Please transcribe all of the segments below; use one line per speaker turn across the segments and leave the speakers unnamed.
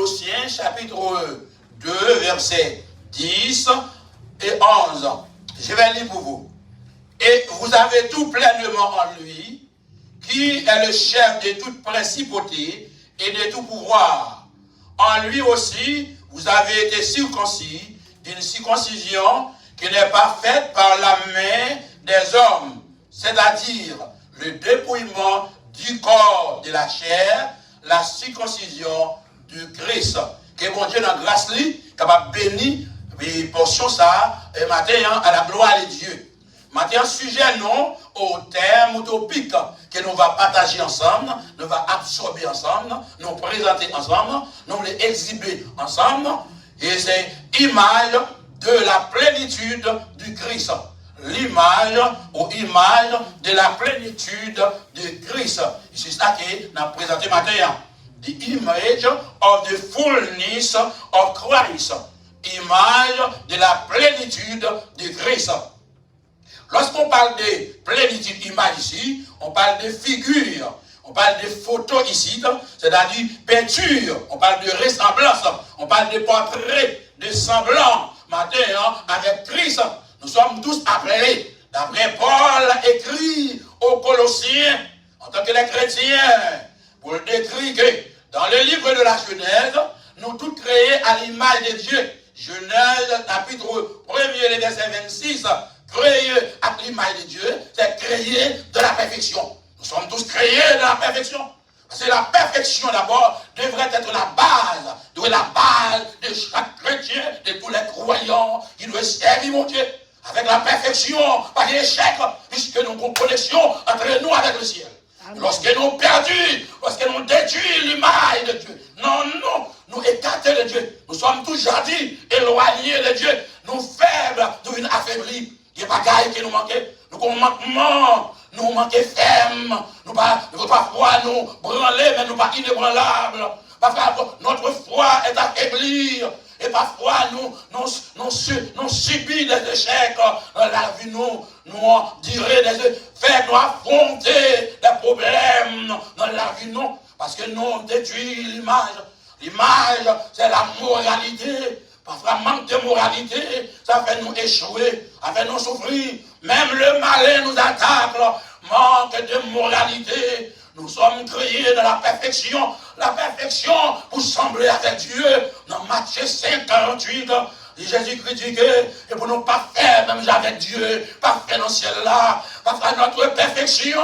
Colossiens chapitre 2, versets 10 et 11. Je vais lire pour vous. Et vous avez tout pleinement en lui, qui est le chef de toute principauté et de tout pouvoir. En lui aussi, vous avez été circoncis d'une circoncision qui n'est pas faite par la main des hommes, c'est-à-dire le dépouillement du corps de la chair, la circoncision du Christ. Que mon Dieu, dans la grâce, capable de bénir les portions ça, et matin, à la gloire de Dieu. Maintenant, sujet non au terme utopique que nous va partager ensemble, nous va absorber ensemble, nous présenter ensemble, nous les exhiber ensemble. Et c'est l'image de la plénitude du Christ. L'image ou image de la plénitude du Christ. C'est ça que nous avons présenté maintenant. The image of the fullness of Christ. Image de la plénitude du Christ. Lorsqu'on parle de plénitude image ici, on parle de figure, on parle de photo ici, c'est-à-dire peinture, on parle de ressemblance, on parle de portrait, de semblant, matin, avec Christ. Nous sommes tous appelés, d'après Paul écrit aux Colossiens, en tant que les chrétiens, pour décrire que dans le livre de la Genèse, nous tous créés à l'image de Dieu. Genèse, chapitre 1er, verset 26, créé à l'image de Dieu, c'est créé de la perfection. Nous sommes tous créés de la perfection. C'est la perfection d'abord devrait être la base de chaque chrétien, de tous les croyants qui doivent servir mon Dieu. Avec la perfection, pas d'échec, puisque nous avons une connexion entre nous avec le ciel. Amen. Lorsque nous perdus, lorsque nous détruisons l'image de Dieu, nous écartons de Dieu. Nous sommes tous jadis éloignés de Dieu. Nous faibles, nous affaiblis. Il n'y a pas de bagaille qui nous manquait. Nous manquons, nous manquons ferme. Nous parfois nous branler, mais nous pas inébranlables. Parfois notre foi est affaiblie. Et parfois nous subissons des échecs dans la vie. Nous nous affronter des problèmes dans la vie. Non, parce que nous détruisons l'image. L'image, c'est la moralité. Parfois, manque de moralité, ça fait nous échouer, ça fait nous souffrir. Même le malin nous attaque, manque de moralité. Nous sommes créés dans la perfection pour sembler avec Dieu. Dans Matthieu 5, 48, Jésus-Christ dit que, et pour nous pas faire même avec Dieu, pas faire dans le ciel là, pas faire notre perfection,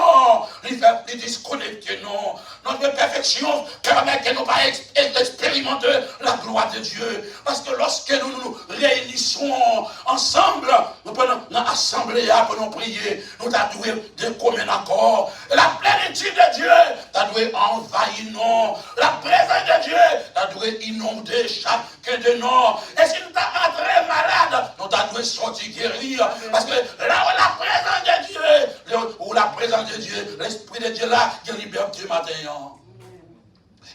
lui disconnecter nous. Notre perfection permet que nous pas expérimenter la gloire de Dieu. Parce que lorsque nous nous réunissons ensemble, nous prenons l'assemblée pour nous prier, nous avons de commun accord. Et la plénitude de Dieu, nous avons envahi nous. La présence de Dieu, nous avons inondé chacun de nous. Et si nous sommes très malades, nous avons sorti guérir. Parce que là où la présence de Dieu, où la présence de Dieu, l'Esprit de Dieu là, il y a liberté matin.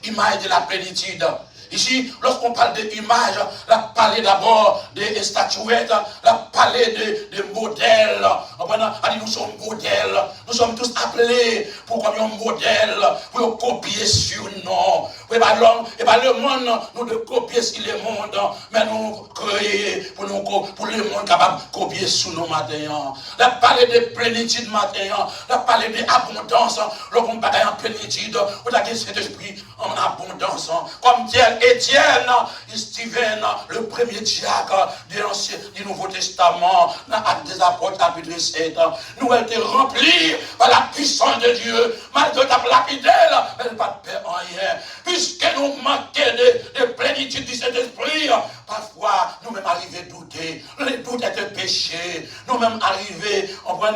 Image de la plénitude. Ici, lorsqu'on parle d'image, on parle d'abord des statuettes, on parle de modèles. Nous sommes modèles. Nous sommes tous appelés pour comme un modèle, pour copier sur nous. Et pas le monde, nous de copier sur le monde, mais nous créer pour le monde capable de copier sur nous matin. On parle de plénitude matin, on parle d'abondance. Lorsqu'on parle en plénitude, on a dit cet esprit en abondance. Comme Étienne, Stephen, le premier diacre du Nouveau Testament, dans l'Acte des Apôtres, chapitre 7, nous avons été remplis par la puissance de Dieu, malgré ta lapidelle, mais pas de paix en rien. Puisque nous manquons de plénitude du Saint-Esprit, parfois nous-mêmes arrivons à douter, les doutes étaient péchés, nous-mêmes arrivons, on va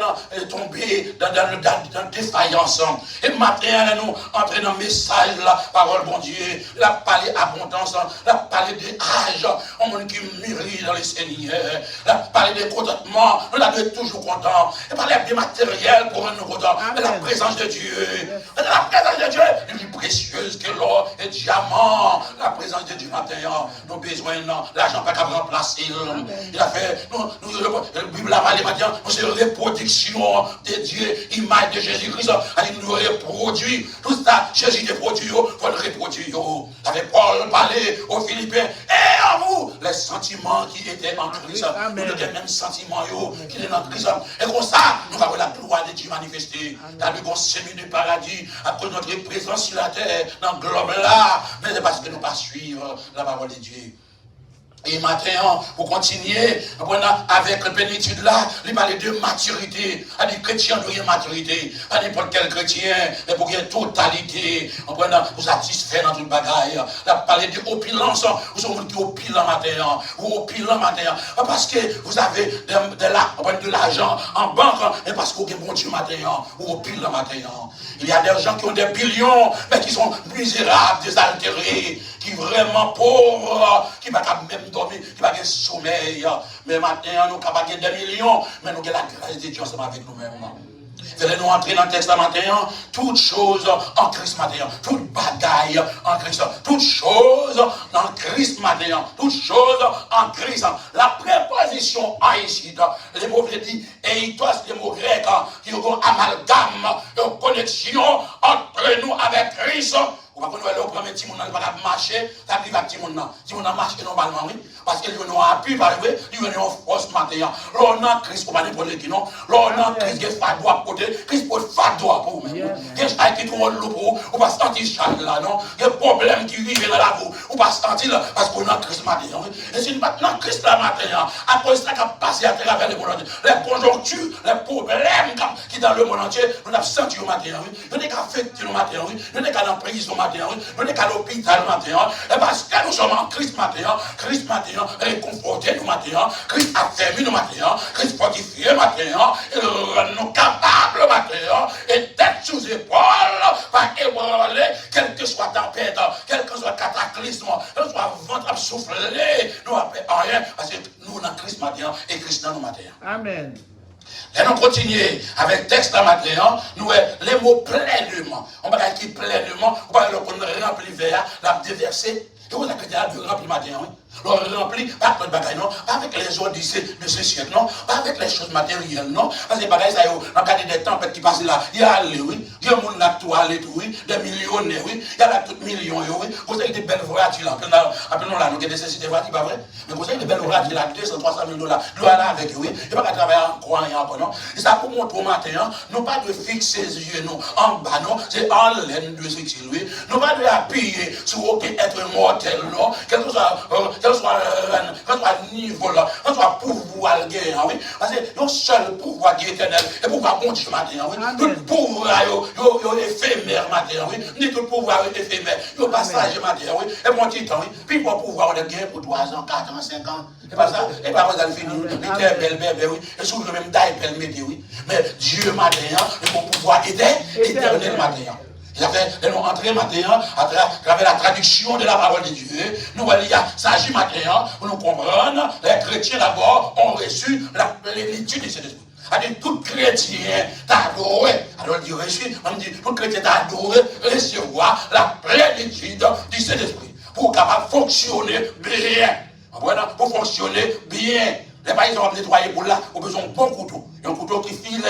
tomber dans défaillance. Et maintenant, nous entrons dans le message, la parole, bon Dieu, la parler abondance, la parler de âge, on monde qui mûrit dans les seigneurs, la parler de contentement, nous l'avons toujours content, et parler de matériel pour nous content, de la présence de Dieu, de la présence de Dieu, est plus précieuse que l'or et le diamant, la présence de Dieu matin, nos besoins, l'argent pas qu'à remplacer. Il a fait, la Bible a parlé maintenant, c'est la reproduction de Dieu, image de Jésus-Christ, il nous reproduit. Tout ça, Jésus te produit, il faut le reproduire. Ça fait Paul parler aux Philippiens, et à vous, les sentiments qui étaient en Christ, nous avons les mêmes sentiments qui étaient en Christ. Et comme ça, nous avons la gloire de Dieu manifestée. Dans le bon séminaire du paradis, après notre présence sur la terre, dans le globe là, mais c'est parce que nous ne pas suivre la parole de Dieu. Et maintenant, pour continuer, avec la plénitude là, il parle de maturité. À des chrétiens de maturité. À n'importe quel chrétien, mais pour qu'il y ait totalité. Vous satisfait dans toute bagaille. Il a parlé de opulence. Vous êtes opulent matin. Vous opulent matin. Parce que vous avez de l'argent en banque. Et parce que vous avez bon Dieu matin. Vous opulent matin. Il y a des gens qui ont des billions, mais qui sont misérables, désaltérés, qui sont vraiment pauvres, qui ne peuvent même dormir, qui n'ont pas de sommeil. Mais maintenant, nous avons pas des millions, mais nous avons la grâce de Dieu ensemble avec nous-mêmes. Fallait-nous entrer dans le texte matin, toutes choses en Christ matin, toute bagaille en Christ, toutes choses en Christ matin, toutes choses en Christ. La préposition haïcide, les mots dit, et toi, c'est des mots grecs qui ont amalgame, une connexion entre nous avec Christ. Vous ne pouvez pas aller au premier petit monde, il va marcher, ça arrive à petit monde. Si on a marché normalement, oui, parce qu'il y a un appui, par exemple, il y a une force matin. L'on a Christ, on va pas n'importe qui, non. L'on a Christ, qui est fait droit pour côté, Christ peut faire droit pour vous-même. Qu'est-ce qui est trop lourd pour vous, on va sentir Charles là, non. Il y a des problèmes qui vivent dans la boue, on va sentir là, parce qu'on a Christ matin. Et c'est maintenant Christ là matin, après ça qui a passé à travers le monde entier, les conjonctures, les problèmes qui dans le monde entier, nous avons senti au matin, oui. Nous n'avons qu'à affecter le matin, oui. Nous n'avons qu'à dans prison matin. Nous n'sommes qu'à l'hôpital matin, parce que nous sommes en Christ matin, réconforté nous matin, Christ affermi nous matin, Christ fortifié matin, et nous capables matin, et tête sous épaule, par ébranler, quelle que soit tempête, quel que soit cataclysme, quel que soit ventre à souffler, nous n'avons rien, parce que nous dans Christ matin, et Christ dans nous matin. Amen. Et nous continuons avec le texte à matin, nous les mots pleinement. On va dire pleinement, on va dire qu'on remplit vers la déversée. Et vous avez de remplir matin, oui. On remplit pas avec bagaille, non, pas avec les ordres de ce siècle, non, pas avec les choses matérielles, non. Parce que les bagailles, ça y est, dans le cadre des tempêtes qui passent là, il y a les, oui, il y a des gens qui ont toilette, oui, des millionnaires, oui, il y a là tout millions, oui. Vous avez des belles voitures là, appelons là, nous avons des nécessités voitures, pas vrai. Mais vous avez des belles voitures là, 200, 300 000 $, nous allons avec eux, oui. Il n'y a pas qu'à travailler en croix et en bon, non. Et ça pour montrer au matin, non pas de fixer les yeux, non, en bas, non, c'est en laine de ce qu'il oui. Non pas de appuyer sur aucun être mortel, non, quel que soit niveau là, quel soit pouvoir le guerre, oui. Parce que le seul pouvoir qui est éternel, et pouvoir bon Dieu matin, oui. Tout pouvoir, est éphémère matin, oui. Ni tout pouvoir est éphémère, il y a passage matin, oui. Et mon petit temps, oui. Puis pour pouvoir de guerre pour 3 ans, 4 ans, 5 ans. Et pas ça, et pas ça le fini. Il était belle bébé, oui. Et sous le même taille, belle métier, oui. Mais Dieu matin, et mon pouvoir était éternel matin. Il a fait de nous entrer matin à travers la traduction de la parole de Dieu. Nous, il y a s'agit matin pour nous comprendre. Les chrétiens d'abord ont reçu la plénitude de cet esprit. C'est-à-dire, tout chrétien t'a adoré. Alors, il dit reçu, on dit, tout chrétien t'a adoré, recevoir la plénitude du Saint-Esprit. Pour capable fonctionner bien. Voilà, pour fonctionner bien. Les pays ont nettoyé pour là, on a besoin de bon couteau. Il y a un couteau qui file.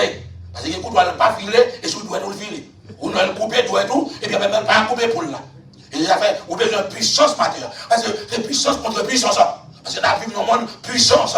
Parce que le couteau n'est pas filé, et sous doit nous le filer. On a le coupé, doit tout, et puis même pas un coupé pour là. Et il a fait, on a besoin de puissance matérielle. Parce que c'est puissance contre puissance. Parce que dans la vie, nous avons puissance.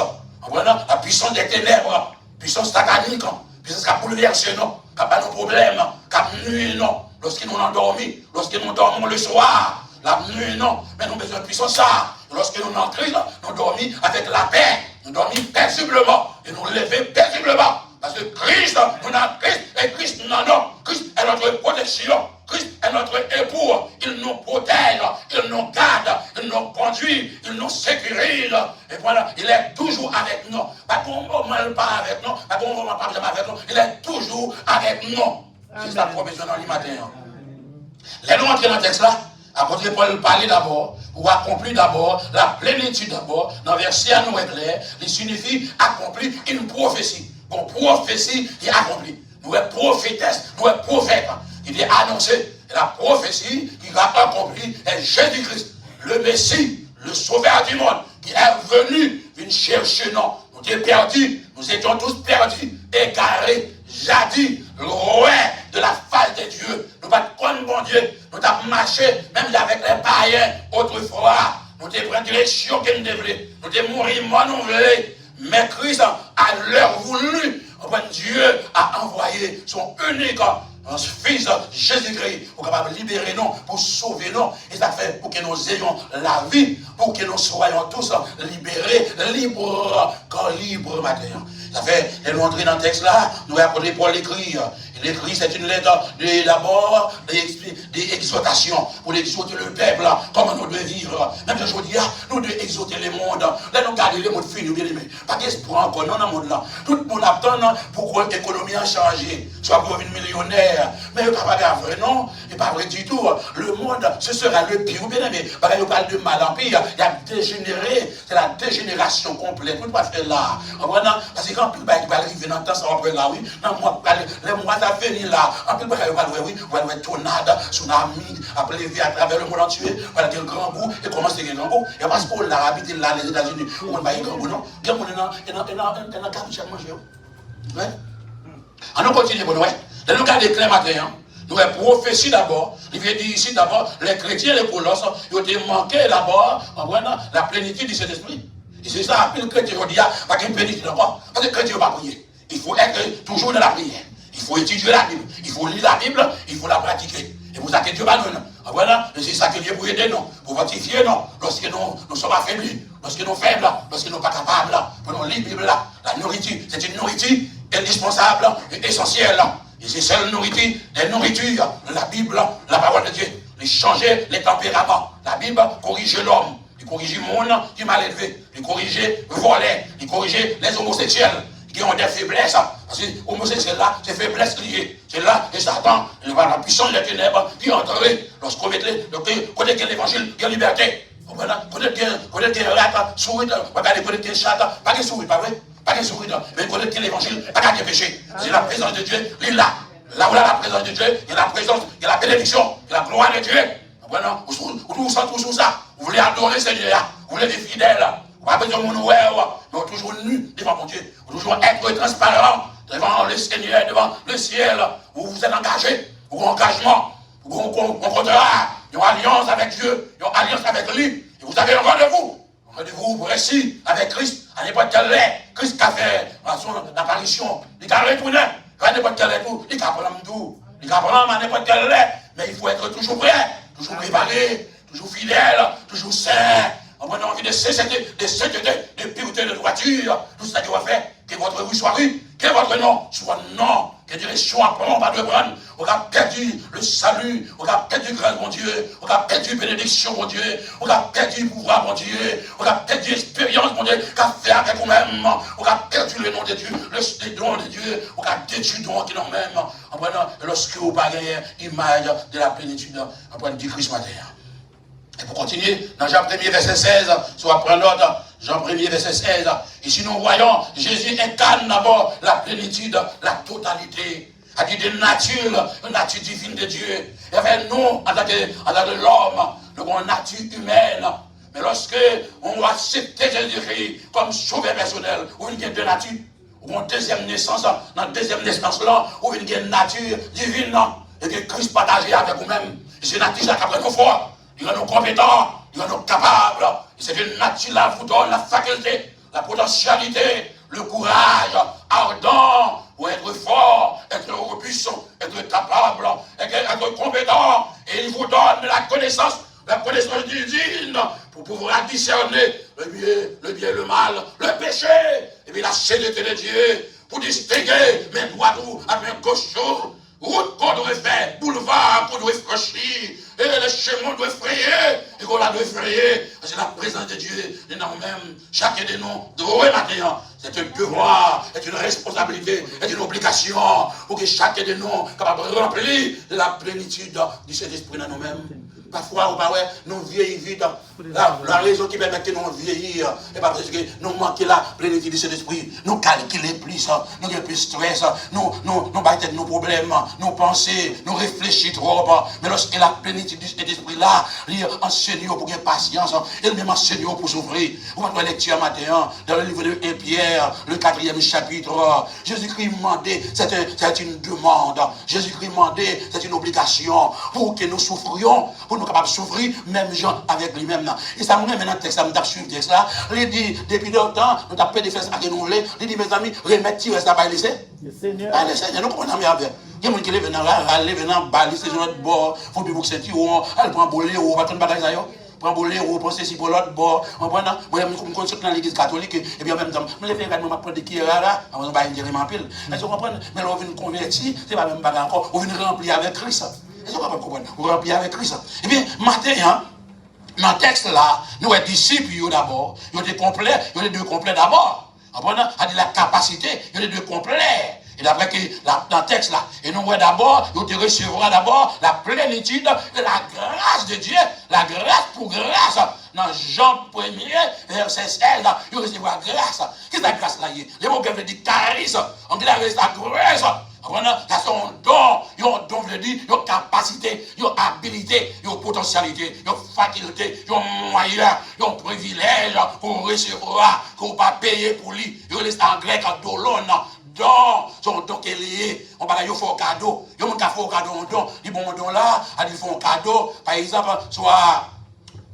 La puissance des ténèbres, puissance satanique, puissance qui a bouleversé, non, qui a pas nos problèmes, qui a nuit, non. Lorsque nous endormons, lorsque nous dormons le soir, la nuit, non. Mais nous avons besoin de puissance, ça. Lorsque nous entrons, nous dormons avec la paix, nous dormons paisiblement, et nous levons paisiblement. Parce que Christ, nous avons Christ, et Christ nous en a. Christ est notre protection. Christ est notre époux. Il nous protège, il nous garde, il nous conduit, il nous sécurise. Et voilà, il est toujours avec nous. Pas qu'on ne mal pas avec nous, pas qu'on ne va pas avec nous. Il est toujours avec nous. C'est sa provision dans le matin. Les nous entrer dans le texte là. Apôtre Paul parlait d'abord, ou accomplit d'abord, la plénitude d'abord, dans le verset à nous est clair, il signifie accomplir une prophétie. Bon, prophétie qui est accomplie. Nous sommes prophétesse, nous sommes prophètes. Il est annoncé. Et la prophétie qui va accomplir est Jésus-Christ, le Messie, le Sauveur du monde, qui est venu, venu chercher nous. Nous étions perdus, nous étions tous perdus, égarés, jadis, loin de la face de Dieu. Nous ne pas de bon Dieu, nous avons marché, même avec les païens, autrefois. Nous avons pris une direction que nous devions. Nous avons mouru, moi nous voulons. Mais Christ a l'heure voulu. Dieu a envoyé son unique Fils Jésus-Christ pour capable libérer nous, pour sauver nous. Et ça fait pour que nous ayons la vie, pour que nous soyons tous libérés, libres, quand libres maintenant. Ça fait, et nous entrons dans le texte là, nous apprenons pour l'écrire. L'écrit, c'est une lettre d'abord d'exhortation pour exhorter le peuple, comment nous devons vivre. Même aujourd'hui, nous devons exhorter le monde. Là, nous gardons le monde fini, bien aimé. Pas d'espoir encore dans le monde là. Tout le monde attend pour que l'économie a changé, soit pour devenir millionnaire. Mais il n'y a pas vrai, non. Il n'y a pas vrai du tout. Le monde, ce sera le pire, bien aimé. Parce qu'il parle de mal en pire. Il y a dégénéré, c'est la dégénération complète. Tout va faire là. Parce que quand il va arriver dans le temps, ça va après là, oui. Non, moi, les mois à venir là, en plus, il va avoir tornade, tsunami, après lever à travers le monde entier, voilà, quel grand goût, et comment c'est quel grand goût. Et parce qu'on l'a habité là, les États-Unis, on va y grand goût, non? Bien, on est dans le cap chaque manger. Ouais. On nous continue, bon, ouais. Dans le cas des clés matin, nous avons prophétie d'abord. Il vient dire ici d'abord, les chrétiens, les colosses, ils ont manqué d'abord, la plénitude de cet esprit. Et c'est ça, après le chrétien, on dit, pas qu'il y ait une plénitude encore. Parce que le chrétien ne va pas prier. Il faut être toujours dans la prière. Il faut étudier la Bible. Il faut lire la Bible, il faut la pratiquer. Et vous savez que Dieu va nous. Voilà, c'est ça que Dieu pour aider nous, pour fortifier nous, lorsque nous sommes affaiblis, lorsque nous sommes faibles, lorsque nous ne sommes pas capables, pour nous lire la Bible, la nourriture, c'est une nourriture indispensable et essentielle. Et c'est celle nourriture, la nourriture, la Bible, la parole de Dieu. Il changer les tempéraments. La Bible corrige l'homme. Il corrige le monde qui est mal élevé. Il corrige les volets. Il corrige les homosexuels qui ont des faiblesses. Parce que l'homosexuel là, c'est faiblesse liée. C'est là que Satan, la puissance des ténèbres qui est entrée. Lorsqu'on met côté de l'évangile, il y a liberté. Côté de rat, souris, regardez, côté de chat, pas de souris, pas vrai? Pas de souris, mais côté de l'évangile, pas de péché. C'est la présence de Dieu, il est là. Là où il y a la présence de Dieu, il y a la présence, il y a la bénédiction, il y a la gloire de Dieu. Voilà, vous sentez tout ça. Vous voulez adorer le Seigneur, vous voulez être fidèle. Vous n'avez pas besoin de nous, mais toujours nu devant mon Dieu. Vous toujours être transparent devant le Seigneur, devant le ciel. Vous vous êtes engagé, vous engagement, vous contrat, une alliance avec Dieu, une alliance avec lui. Et vous avez un rendez-vous précis avec Christ, à n'importe quel heure. Christ qui a fait son apparition, il a retourné, à n'importe quel heure, il a prendre tout, il a prendre à n'importe quel heure. Mais il faut être toujours prêt, toujours préparé, toujours fidèle, toujours saint. On a envie de sainteté, de pureté, de droiture. Tout ça qu'il va faire, que votre rue soit rue, que votre nom soit non, que direction à prendre, pas de prendre. On a perdu le salut, on a perdu grâce, mon Dieu, on a perdu bénédiction, mon Dieu, on a perdu pouvoir, mon Dieu, on a perdu expérience, mon Dieu, qu'a fait avec nous-mêmes, on a perdu le nom de Dieu, le don de Dieu, on a détruit le don qui nous même. En prenant, lorsque vous parlez image de la plénitude, en prenant du Christ matin. Et pour continuer, dans Jean 1er, verset 16, soit prendre l'autre, Jean 1er, verset 16, ici nous voyons, Jésus incarne d'abord la plénitude, la totalité, à dire de nature, une nature divine de Dieu. Et avec nous, en tant que l'homme, nous avons une nature humaine. Mais lorsque on accepte Jésus-Christ comme sauveur personnel, ou une de nature, ou une deuxième naissance, dans la deuxième naissance là, ou une nature divine, et que Christ partage avec vous-même. C'est une nature qui a nous fort. Il rend nous compétents, il rend nous capables. C'est une nature là vous donne la faculté, la potentialité, le courage ardent pour être fort, être robuste, être capable, être compétent. Et il vous donne la connaissance divine pour pouvoir discerner le bien et le mal, le péché, et puis la sainteté de Dieu, pour distinguer main droite à main gauche. Route qu'on doit faire, boulevard qu'on doit franchir, et le chemin doit frayer, et qu'on doit frayer. C'est la présence de Dieu, et nous-mêmes, chacun de nous, doit maintenant. C'est un devoir, c'est une responsabilité, c'est une obligation, pour que chacun de nous capable de remplir la plénitude de cet esprit dans nous-mêmes. Parfois, nous vieillissons vite. La raison qui permet que nous vieillir, et pas parce que nous manquons la plénitude de cet esprit. Nous calculons plus, nous avons plus de stress, nous battons nos problèmes, nous pensons, nous réfléchissons trop. Mais lorsque la plénitude de cet esprit-là, il enseigne pour gagner patience, il même enseigne pour s'ouvrir. Vous avez lecture matin, dans le livre de 1 Pierre, le 4e chapitre, Jésus-Christ demandait, c'est une demande. Jésus-Christ demandait, c'est une obligation pour que nous souffrions, pour nous capables de souffrir, même gens avec lui-même. Et ça me met maintenant le texte, ça me tape sur le texte là. Il dit, depuis longtemps, nous avons fait des fesses à renouveler. Il dit, mes amis, remettez ça par laisser. Le Seigneur, nous comprenons bien. Il y a des gens qui viennent râler, viennent balayer, c'est notre bord, il faut que vous sentiez, elle prend bolé, ou va prendre bagaille ça. Prend bolé, ou prend ceci pour l'autre bord. On prend, moi, je consulte dans l'église catholique, et bien en même temps, je me fais également prendre des qui là, on va une jérémie en pile. Est-ce que vous comprenez? Mais là, on vient convertir, c'est pas même bagaille encore, on vient remplir avec Christ. Est-ce que vous comprenez? On remplit avec Christ. Et bien, matin, dans le texte là, nous les disciples d'abord, ils ont des complets, ils ont les deux complets d'abord. Comprenez? Il y a la capacité, il y a les deux complets. Et d'après que dans le texte là, et nous d'abord, nous te recevrons d'abord la plénitude de la grâce de Dieu, la grâce pour grâce. Dans Jean 1er, verset 16, nous recevrons la grâce. Qu'est-ce que la grâce là? Les mots qui veulent dire charisme, on dit la grâce. Il y a son don, il y a un don, veut dire, il y a capacité, il y a habilité, il y a potentialité, il y a faculté, il y a moyen, il y a privilège pour recevoir, qu'on ne pas payer pour lui. Il y a en grec, dolon, don, son don qui est lié. On va faire un cadeau. Il y a un qui fait un cadeau, un don. Il bon don là, il fait un cadeau, par exemple, soit,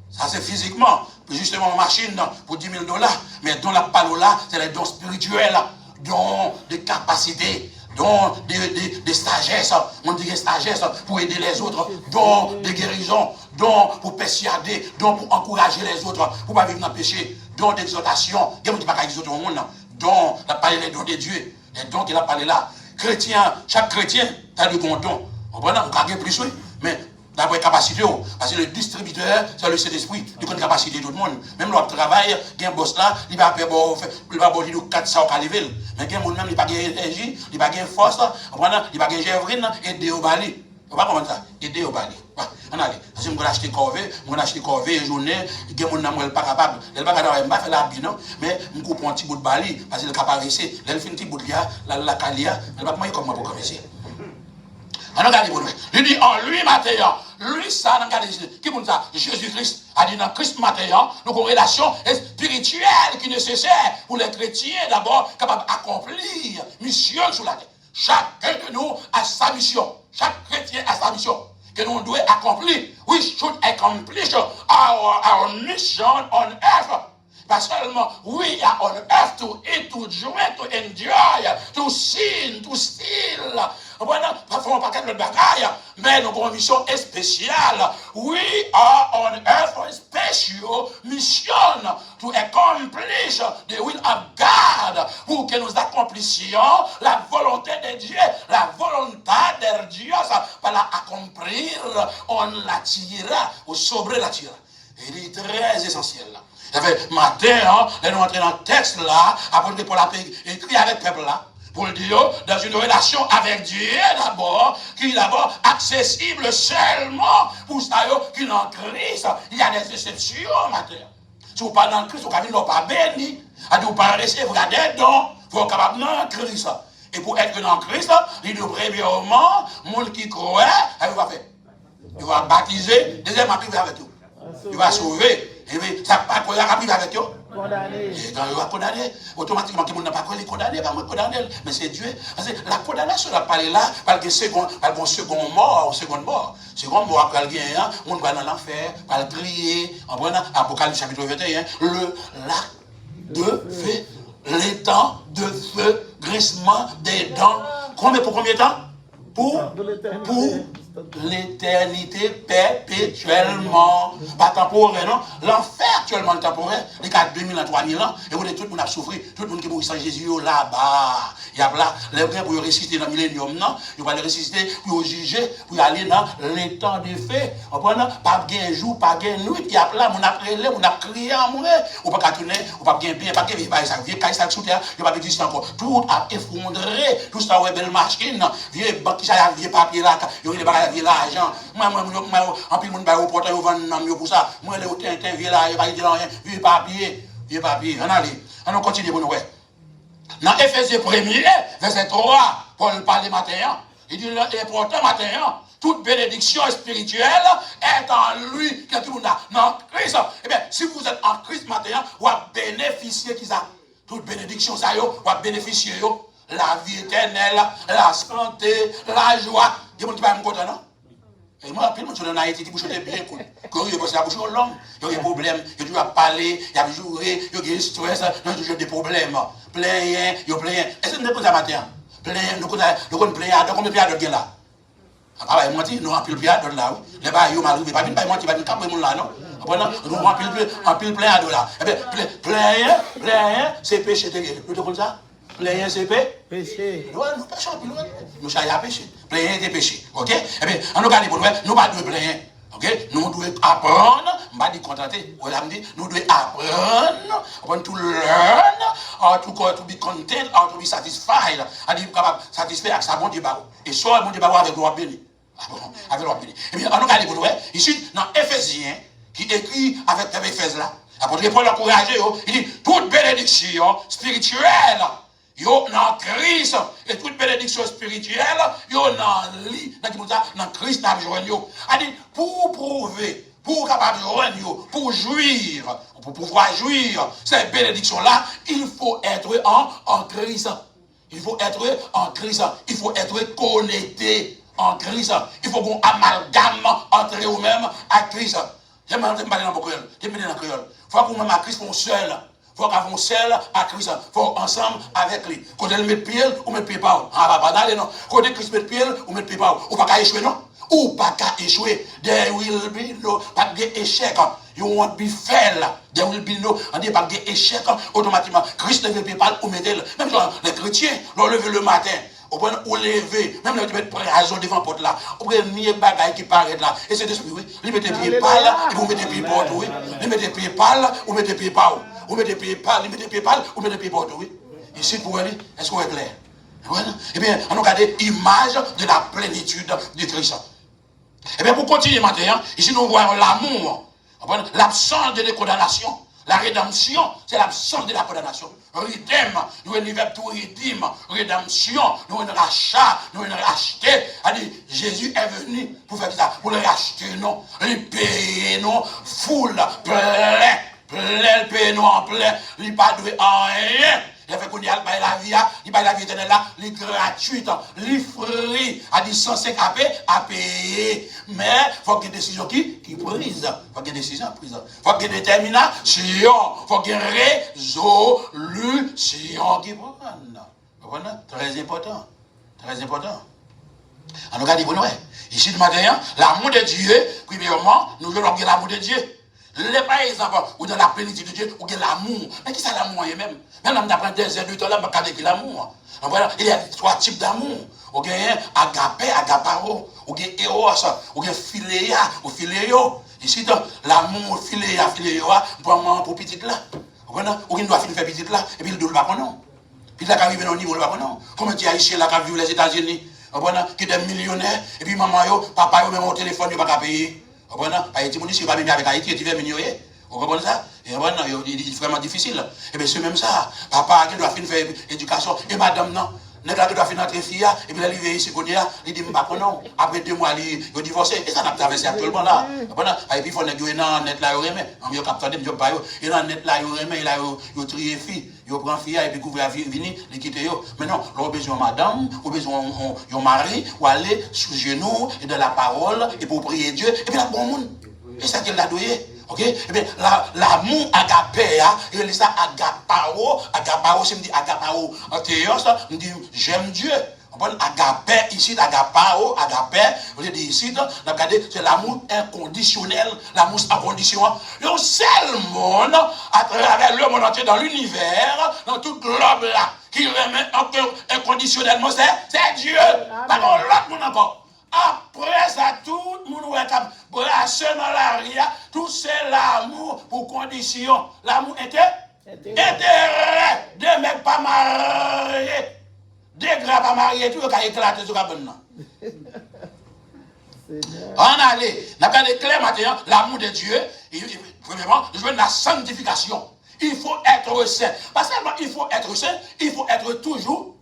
ça c'est physiquement, justement une machine pour 10 000 $. Mais don la parole là, c'est les dons spirituels, dons de capacité. Don de sagesse, on dit sagesse pour aider les autres, don de guérison, don pour persuader, don pour encourager les autres, pour ne pas vivre dans le péché, don d'exhortation, il y a des gens qui ne peuvent pas exhorter au monde, don, il a parlé des dons de Dieu, les dons qu'il a parlé là. Chrétien, chaque chrétien a du bon don. On peut gagner plus, oui, mais d'après capacité, parce que le distributeur, c'est le Saint-Esprit, il a une capacité de tout le monde. Même le travail, il y a un boss là, il va faire 400 à lever. Mais il y a un monde même, il n'a pas d'énergie, il n'a pas de force, il n'a pas de gèvrine, aider au bali. On va comment ça? Aider au bali. On allez. Parce que je vais acheter corvée, journée, il y a un monde qui n'est pas capable. Il n'est pas capable de faire la bine, mais je coupe un petit bout de bali, parce qu'il est capable de rester. Il fait un petit bout de la calia, il ne va pas comment pour commencer. Il dit en lui, Matthieu, lui, ça, qui dit ça? Jésus-Christ a dit dans Christ, Matthieu, nous avons une relation spirituelle qui est nécessaire pour les chrétiens d'abord, capables d'accomplir mission sur la terre. Chacun de nous a sa mission. Chaque chrétien a sa mission que nous devons accomplir. We should accomplish our mission on earth. Pas seulement, we are on earth to eat, to drink, to enjoy, to sin, to steal. Parfois, on ne peut pas de bagaille, mais nous avons une mission spéciale. We are on earth for a special mission to accomplish the will of God. Pour que nous accomplissions la volonté de Dieu. La volonté de Dieu, par la accomplir, on la tirera, ou sobre la tirera. Il est très essentiel là. Ça fait matin, nous entrons dans le texte là, après pour la paix, écrit avec le peuple là, pour le dire, dans une relation avec Dieu d'abord, qui est d'abord accessible seulement pour ça, qui est en Christ. Il y a des exceptions matin. Si vous parlez dans Christ, vous ne pas béni. Si vous parlez recevoir des dons, vous êtes capable dans Christ. Et pour être dans Christ, il dit premièrement, le monde qui croit, il va faire. Il va baptiser, deuxièmement, il va avec vous. Il va sauver. Et bien, ça ne va pas arriver avec eux. Condamné. Et quand il va condamner, automatiquement, il n'a pas condamné, pas condamné. Mais c'est Dieu. Parce que la condamnation, on a parlé là, par le second mort, seconde mort. Seconde mort, après le gain, on va dans l'enfer, par le griller. En prenant Apocalypse chapitre 21, le lac de feu, les temps de feu, grincement des dents. Pour combien de temps? Pour l'éternité perpétuellement. Pas temporaire, non? L'enfer actuellement le temporaire, les 4 2000 ans, 3000 ans, et vous tout le monde a souffert, tout le monde qui mourit sans Jésus, là-bas. Il y a là, les vrais pour ressusciter dans le millénium, non? Ils vont les ressusciter, pour juger, pour aller dans les temps de fait. On prend pas de jour, pas de nuit, il y a là, on a prélé, on a crié à mourir. On ne peut pas tourner, on ne peut pas bien, pas de vie, ça, vieux caille sous terre, il ne va pas exister encore. Tout a effondré, tout ça, ouais, belle machine, vieux banque, vieux papier là, il y a vieux l'argent. Moi, en plus, mon bail au portail, on vend pour ça. Moi, les hôtels, vieux là, il n'y a pas de rien, vieux papier, on allait, on continue pour nous, ouais. Dans Ephésiens 1er, verset 3, Paul parle matin, il dit l'important matin, toute bénédiction spirituelle est en lui, que tout le monde a dans Christ. Eh bien, si vous êtes en Christ matin, vous allez bénéficier qui ça? Toute bénédiction, ça, vous allez bénéficier la vie éternelle, la santé, la joie. Il y a des gens qui ne sont pas contents, non? Et moi, puis, je suis en Haïti, je suis bien cool. Quand il y a des problèmes, il y a des problèmes, il y a parler, il y a jouer, il y a des stress, il y a toujours des problèmes. Plein, il y a plein. Est-ce que nous avons ça matin? Plein, nous avons plein, donc combien de pieds de là? Ah, bah, moi, nous avons pile pied de là. Les bails, ils m'arrivent, pas une moi, tu vas me camper là, non? Nous avons pile plein de là. Eh bien, plein, c'est péché. Nous avons ça? Plein, c'est péché. Nous péchons, nous sommes à péché. Plein, c'est péché. Ok? Eh bien, on nous garde pour nous, nous pas de plein. Ok? Nous devons apprendre, je ne vais pas dire contenter, nous devons apprendre, to learn, or to be content, or to be satisfied. C'est-à-dire capable de satisfaire avec sa bon Dieu. Et soit bon Dieu avec gloire béni. Avec gloire béni. Eh bien, on nous garde pour nous, ici, dans Éphésiens, qui écrit avec Éphèse là, l'apôtre Paul encouragé, il dit, toute bénédiction spirituelle, yo dans Christ, et toute bénédiction spirituelle, yo dans lui, dans Christ, pour prouver, pour capable de pour jouir, pour pouvoir jouir cette bénédiction-là, il faut être en Christ. Il faut être en Christ. Il faut être connecté en Christ. Il faut qu'on amalgame entre eux-mêmes à Christ. Je ne vais pas dans le créole. Je vais dans le créole. Il faut qu'on même à Christ, qu'on seul. Il faut qu'on seul à Christ. Il faut ensemble avec lui. Quand elle met pied, ou met pied pas. Ah, pas d'aller non. Quand Christ met pied, ou met pied pas. Ou pas qu'à échouer, non? Ou pas qu'à échouer. There will be no, pas d'échec. You won't be fail. There will be no, on dit pas d'échec automatiquement. Christ ne veut pas ou mettez. Même les chrétiens, l'ont levé le matin. Au point où lever, même là, tu mets raison devant la porte là. Au point où bagaille qui paraît là. Et c'est d'esprit, oui. Il met des pieds pâles, et vous mettez pieds porte, oui. Il met des pieds pâles, ou mettez pieds pâles. Vous mettez pieds pâles, il met des pieds pâles, ou mettez pieds porte, oui. Ici, pour aller, est-ce qu'on est clair? Eh bien, on a regardé l'image de la plénitude du Christ. Eh bien, pour continuer maintenant, ici, nous voyons l'amour, l'absence de condamnation. La rédemption, c'est l'absence de la condamnation. Rédème, nous avons un verbe tout rédime. Rédemption, nous avons un rachat, nous avons racheté. Jésus est venu pour faire ça, pour le racheter, non. Il paye, non. Foule, plein, le paye, non, en plein. Il n'a pas de rien. Il a fait qu'on y a la vie, il a la vie éternelle là, il est gratuite, il est free, à dit 105 à payer. Mais il faut qu'il y ait une décision qui prise. Il faut qu'il y ait une décision prise. Il faut qu'il y ait une détermination. Il faut qu'il y ait une résolution qui prenne. Très important. Très important. On regarde, ici le matin, l'amour de Dieu, premièrement, nous voulons l'amour de Dieu. Les par exemple, ou dans la plénitude de Dieu, ou de l'amour. Mais qui c'est l'amour même? Même on apprend des heures de temps là, on parle de l'amour. Il y a 3 types d'amour. Ou bien agapé, agaparo, ou bien eros, ou bien philéa, ou philéo. Ici, l'amour philéa, philéo, pour petit là. Ou bien doit faire petit là, et puis il doit le pas non. Puis là, quand il arrive au niveau, le pas non. Comment tu as ici là, quand vivent les États-Unis? Qui est des millionnaires, et puis maman, papa, même au téléphone, il ne va pas payer. Vous comprenez? Haïti, mon ici, pas bien avec Haïti, tu viens m'ignorer. Vous comprenez ça? Et voilà, il est vraiment difficile. Et bien, c'est même ça. Papa qui doit faire éducation, et madame, non. Nèg qui doit faire notre fille, et puis là, il vient ici, il dit, non. Après 2 mois, il divorcé. Et ça n'a pas traversé actuellement là. Vous comprenez? Et puis, il faut que dans net là, il remet. On vient capter des jobs, et dans net là, il remet, il trie fille. Il prend fille, et puis couvre la vie, il quitte. Mais non, on a besoin de madame, on a besoin de mari, ou aller sous genoux, et de la parole, et pour prier Dieu, et puis là, bon monde. Et ça qu'elle l'a doué. Ok? Eh bien, l'amour agapé, il dit ça agapao, c'est me dit agapao. En théorie, ça, me dit j'aime Dieu. Agapé, ici, agapao, agapé, vous avez dit ici, c'est l'amour inconditionnel, l'amour sans condition. Le seul monde, à travers le monde entier, dans l'univers, dans tout globe là, qui remet inconditionnellement, c'est Dieu. Pas contre l'autre monde encore. Après ça, tout le monde va être brassé dans l'arrière, tout c'est l'amour pour condition. L'amour intérêt, deux mecs pas mariés. Des gars pas mariés, tout le monde a éclaté sur la bonne. On allait, on a regardé clair maintenant, l'amour de Dieu, premièrement, je veux la sanctification. Il faut être saint. Pas seulement il faut être saint, il faut être toujours.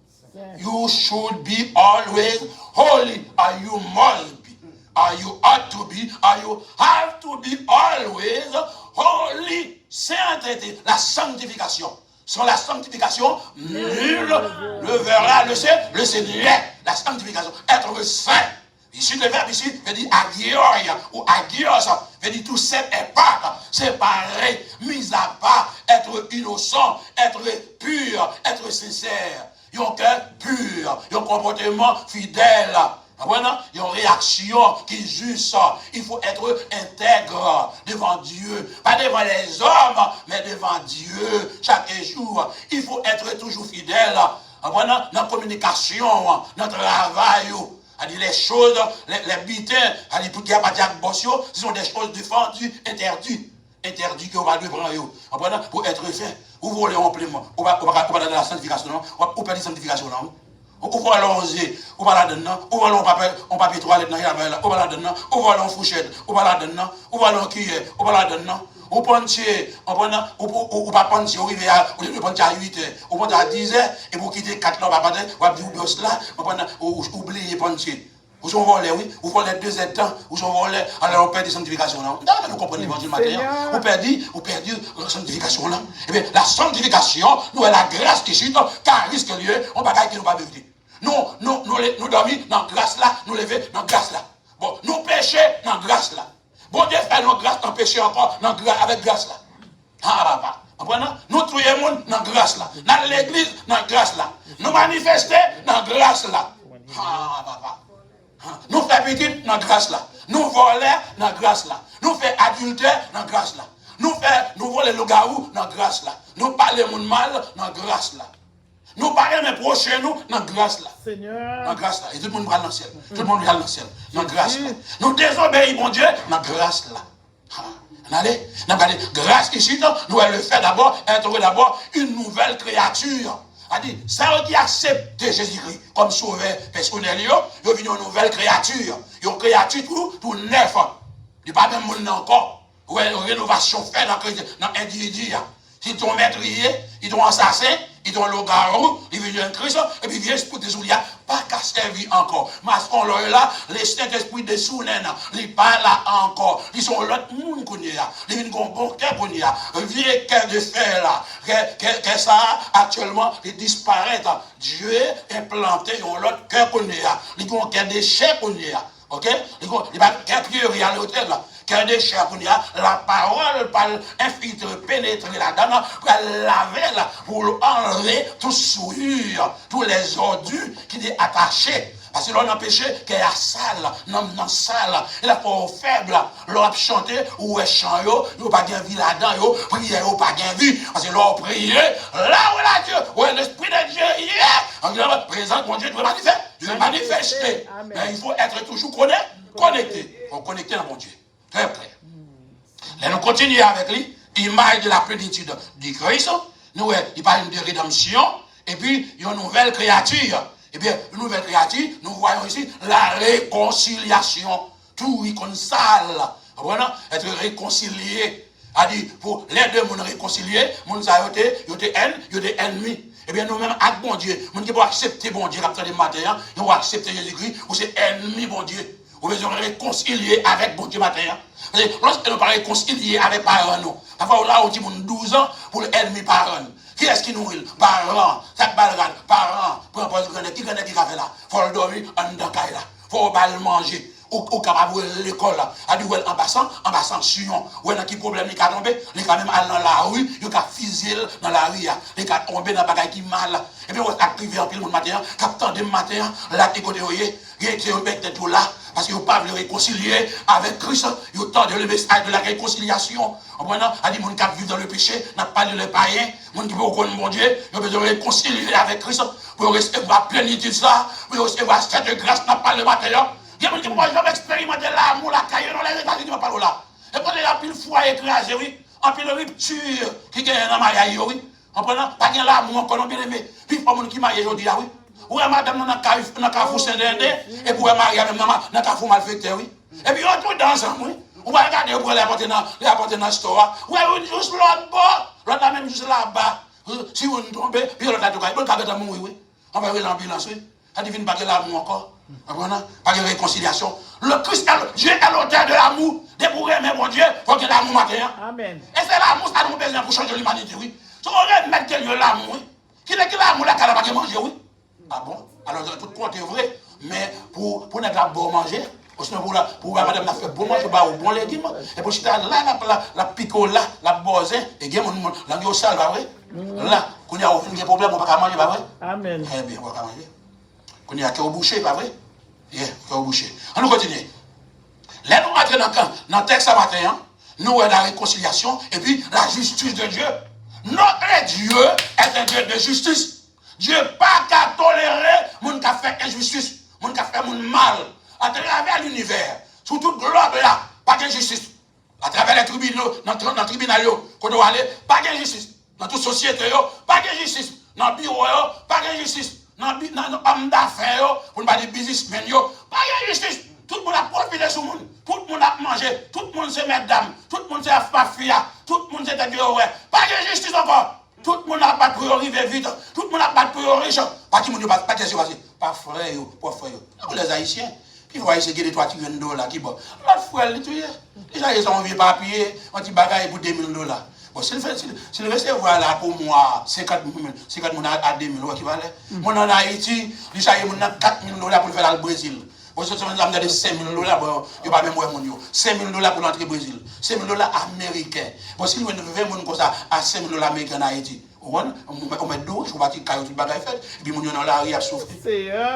You should be always holy, or you must be, or you ought to be, or you have to be always holy. Sainteté, la sanctification. Sans la sanctification, nul ne verra le Seigneur. La sanctification, être saint. Ici, le verbe ici veut dire agioia ou agios, veut dire tout set et part, séparé, mis à part, être innocent, être pur, être sincère. Il y a un cœur pur, il y a un comportement fidèle. Il y a une réaction qui est juste. Il faut être intègre devant Dieu. Pas devant les hommes, mais devant Dieu. Chaque jour, il faut être toujours fidèle. Dans la communication, dans le travail. Les choses, les bitins, pour qu'il n'y ait pas de ce sont des choses défendues, interdites. Interdites qu'on va prendre. Pour être fait. Vous voulez en plein, on va dans la sanctification, on perd la sanctification. On va l'oser, on va là-dedans, on va en papier toilette, on va là-dedans, on va en fourchette, on va là-dedans, on va en cuillère, on va là-dedans. On pense, on va penser, on arrive à 8 heures, on pense à 10 heures, et pour quitter 4 heures, on va dire, on va oublier penser. Où sont volés, oui, où volés 2 heures de temps, où sont volés, alors on perd des sanctifications là. Nous comprenons l'évangile matin, on perd la sanctification là. Eh bien, la sanctification, nous, est la grâce qui chute, car risque lieu, on ne va pas nous pas vérité. Nous dormons dans la grâce là, nous levons dans la grâce là. Bon, nous péchons dans la grâce là. Bon Dieu fait nos grâce, nous péchons encore avec grâce là. Ah, papa. Nous trouvons dans la grâce là. Dans l'église, dans la grâce là. Nous manifestons dans la grâce là. Ah, papa. Nous faisons petit dans la grâce là. Nous volons dans la grâce là. Nous faisons adultère dans la grâce là. Nous volons le garou dans la grâce là. Nous parlons mal dans la grâce là. Nous parlons mes prochains nous dans la grâce là. Seigneur. Dans la grâce là. Et tout le monde va dans le ciel. Tout le monde va dans le ciel. Dans la grâce là. Nous désobéissons, mon Dieu, dans la grâce là. Allez, grâce ici, nous allons le faire d'abord, être d'abord une nouvelle créature. C'est-à-dire, ça qui accepte Jésus-Christ comme sauveur personnel, il y a une nouvelle créature. Il y a une créature tout neuf. Il n'y a pas même monde encore. Il y a une rénovation faite dans l'individu. Si ton maître il ton assassin, il ton loup-garou, il vient un Christ, et puis il vient pour des oubliés, pas qu'à servir encore. Mais à ce qu'on là, les Saint-Esprit de Sounen, ils pas là encore. Ils sont l'autre monde qu'on y a. Ils viennent qu'on bon cœur qu'on y a. Vieux cœur de fer là. Que ça, actuellement, il disparaît. Dieu est planté dans l'autre cœur qu'on y a. Ils ont cœur de chair qu'on y a. Ok? Ils ont cœur priori à l'hôtel là. Cœur de chair qu'on y a. La parole parle infiltrer, pénétrer là-dedans, pour laver là, pour enlever tout souillure, tous les ordures qui sont attachés. Parce que l'on a péché, qu'il y a sale, non sale, et la peau faible, l'on a chanté, ou est chant, il pas bien vu là-dedans, prier, il pas bien vu, parce que l'on prié, là où là Dieu, où est l'Esprit de Dieu, en disant, présent, mon Dieu, tu veux manifester. Mais il faut être toujours connecté. Il faut connecter dans mon Dieu. Très près. Là, nous continuons avec lui, image de la plénitude du Christ, nous, il parle de rédemption, et puis, il y a une nouvelle créature. Eh bien, une nouvelle créature, nous voyons ici la réconciliation. Tout réconcile. Voilà, être réconcilié. C'est-à-dire, pour les deux mondes réconciliés, nous avons été ennemis. Eh bien, nous-mêmes, avec bon Dieu, nous devons accepter bon Dieu, après le matin, nous devons accepter Jésus-Christ, ou c'est ennemi bon Dieu. Ou bien, nous réconcilier avec bon Dieu matin. Parce que lorsque nous parlons réconcilier avec parents, nous, parfois, là, on dit 12 ans pour l'ennemi parent. Qui est-ce qui nous rit? Parents, ça balade, parents, pour un poste qui a fait là. Faut le dormir en dedans là. Faut le manger. au capable de l'école, a dit, en passant, Sion, ou dans qui problème, il a tombé, il a même allé dans la rue, il a fusillé dans la rue, il a tombé dans la bagaille qui mal, et puis, il a privé en pile le matin, captant de matin, là, il a été tout là, parce qu'il n'a pas voulu réconcilier avec Christ, il a tendu le message de la réconciliation. A dit, mon qui vivent dans le péché, n'a pas de le païen, mon qui veut reconnaître mon Dieu, il a besoin de réconcilier avec Christ, pour recevoir plénitude ça, pour recevoir cette grâce, n'a pas le matin. Il y a des gens qui vont expérimenter l'amour, la caille dans les États-Unis, pas là. Et quand il y a pile foie écrasé, oui, en pile rupture qui gagne dans ma yaï, oui. En prenant, pas de l'amour, encore bien aimé. Puis, pour les qui marie aujourd'hui, oui. Ou madame dans le carrefour Saint-Dendé, et pour marier même dans le carrefour malfecté, oui. Et puis, on tout ensemble, oui. On va regarder pour les apporter dans le store. Oui, juste l'autre bord, l'autre même juste là-bas. Si vous tombez, puis l'autre a tout cas, il peut pas mourir, oui. On va voir l'ambulance, oui. Ça ne devine pas de l'amour encore. Pas de réconciliation. Le Christ, Dieu est l'auteur de l'amour. Dès pour aimer mon Dieu, il faut qu'il y ait l'amour matin.
Amen.
Et c'est l'amour, ça nous besoin pour changer l'humanité, oui. Si on remet quel lieu l'amour, oui. Qui est que l'amour, là, qu'elle n'a pas manger, oui. Ah bon? Alors, tout compte est vrai. Mais pour ne pas bon manger, sinon pour madame n'a fait bon manger, bah, bon légumes. Et pour chita là, la pico là, la bosin, et bien, mon langue au sale, bah, oui. Là, quand il y a un problème, on ne peut pas manger, bah, oui.
Amen.
Eh bien, on ne peut pas manger. Quand il y a qu'au boucher, pas vrai? Qu'au boucher. On nous continue. Là, nous rentrons dans le texte ce matin, hein? Nous avons la réconciliation et puis la justice de Dieu. Notre Dieu est un Dieu de justice. Dieu n'a pas qu'à tolérer mon qui a fait injustice, mon qui a fait mon mal. À travers l'univers, sur tout le globe là, pas de justice. À travers les tribunaux, dans le tribunal, qu'on doit aller, pas de justice. Dans toute société, pas de justice. Dans le bureau, pas de justice. Dans l'homme d'affaires, pour ne pas dire businessmen, pas de justice. Tout le monde a profité sur le monde. Tout le monde a mangé. Tout le monde c'est mesdames. Tout le monde c'est mafia. Tout le monde c'est des ouais. Pas de justice encore. Tout le monde n'a pas de priorité vite. Tout le monde n'a pas de priorité. Pas de monde, pas de question. Pas frère, pas frère. Les Haïtiens. Puis vous voyez, c'est que les $3 là qui bon. L'autre frère, déjà, ils ont envie de papier. On dit bagaille pour $2,000. Bon, si le recevoir là pour moi, 50 000 à 2 000 équivalent. Moi en Haïti, il y a $4,000 pour faire le Brésil. Bon, si on a $5,000, il n'y a pas même moins de $5,000 pour l'entrée au Brésil. $5,000 américains. Bon, si nous avons 20 000 comme ça à $5,000 américains en Haïti, on met 12, on va dire qu'il y a tout le bagage fait, et puis on est dans la rue à souffrir.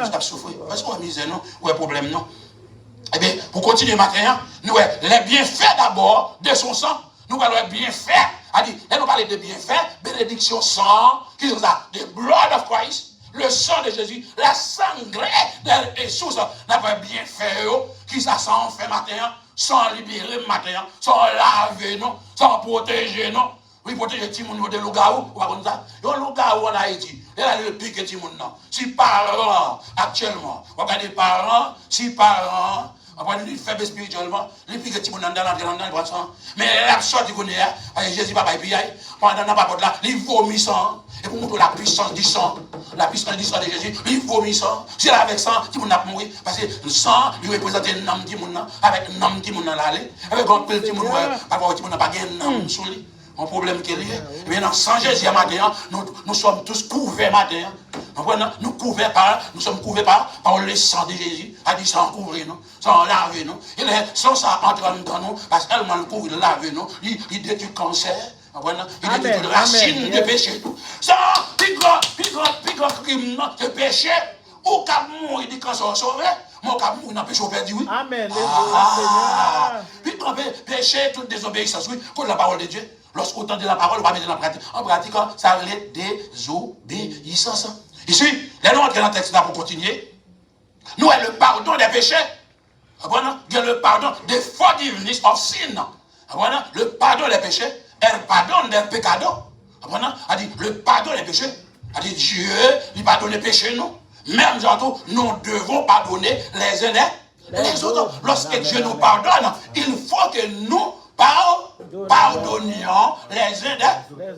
On a souffrir. Parce qu'on a misère, non? Ou un problème, non? Eh bien, pour continuer maintenant, nous avons les bienfaits d'abord de son sang. Nous avons les bienfaits. Nous parlons de bienfaits, bénédiction sang, qui sont ça? The blood of Christ. Le sang de Jésus, la sangrée de Jésus, n'a bien fait, qui ça sans fait matin, sans libérer matin, sans laver, non, sans protéger, non. Oui, protéger tout le monde de loup-garou, ou comme ça. Il y a un loup-garou en Haïti, il y a le pique tout le monde, non. Si parents, actuellement, regardez parents, si parents, on va lui faire spirituellement, les pique tout le monde dans l'entrée, mais la sorte du connaît, Jésus, papa, et puis, pendant la parole là, il vomit sang. Et pour montrer la puissance du sang de Jésus, il vomit sang. C'est avec sang qui m'a mouru. Parce que le sang, il représente un homme qui m'a avec un homme qui m'a allé. Avec un petit monde, qui m'a pas un homme sous lui. Un problème qui est lié. Et bien, sans Jésus, matin, nous sommes tous couverts matin. Nous sommes couverts par le sang de Jésus. A dit sans couvrir nous, sans laver nous. Et sans ça entre dans nous, parce qu'elle m'a couvert, laver nous, il détruit le cancer. Il est une racine de péché. Ça, plus grand crime de péché, ou qu'à mourir du cancer sauvé, mon qu'à mourir dans le péché perdu, oui.
Amen.
Plus grand péché, toute désobéissance, oui, contre la parole de Dieu. Lorsqu'on entend la parole, on va mettre en pratique. En pratiquant, ça relève désobéissance. Ici, là, nous entrons dans le texte là pour continuer. Nous avons le pardon des péchés. Il y a le pardon des forgiveness of sin. Le pardon des péchés. Elle pardonne des pécados. Le pardon des péchés. Dieu, il pardonne les péchés, nous. Même surtout, nous devons pardonner les uns les autres. Lorsque Dieu nous pardonne, il faut que nous pardonnions les uns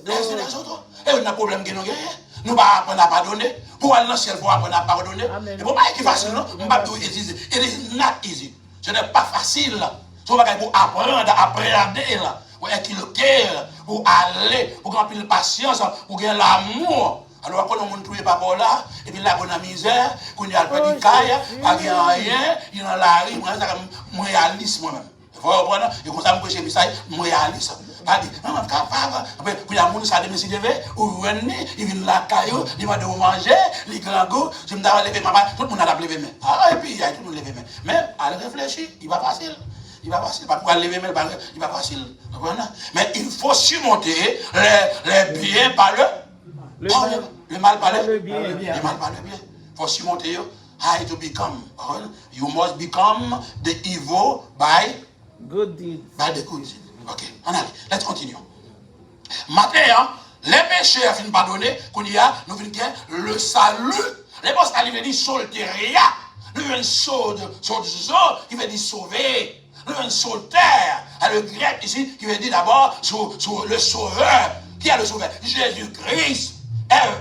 des autres. Et on a un problème que nous gagnons. Nous ne pouvons pas apprendre à pardonner. Pour aller dans le ciel, il faut apprendre à pardonner. Et pour moi, c'est facile, non? It is not easy. Ce n'est pas facile. C'est pour apprendre à appréhender. Pour être le cœur, pour aller, pour remplir la patience, pour gagner l'amour. Alors, quand on ne trouve pas par là, et puis là, on a misère, qu'on y a pas de caille, pas de rien, il y a la rue, moi, je suis réaliste moi-même. Vous comprenez? Et comme ça, je suis réaliste. Je suis réaliste. Pas dit, non, je suis capable. Après, quand il y a des gens qui décident de ou venir, ils viennent la caillou, ils vont de manger, les grands goûts, je me dois lever ma main, tout le monde a levé main. Ah, et puis, il y a tout le monde levé main. Mais, à réfléchir, il va facile. Il va facile. Pas pour lever main, il va facile. Mais il faut surmonter les biens par le mal par le bien. Le mal par le bien. Il faut surmonter. How to become. You must become the evil by
good deeds.
By the good deeds. Ok, on allez, let's continue. Maintenant, les péchés à fin pardonner, qu'on y a, nous venons le salut. Les boss veut dire solteria. Nous venons sauver, qui veut dire sauver. Nous venons sauter. Le grec ici, qui veut dire d'abord le sauveur. Qui est le sauveur? Jésus-Christ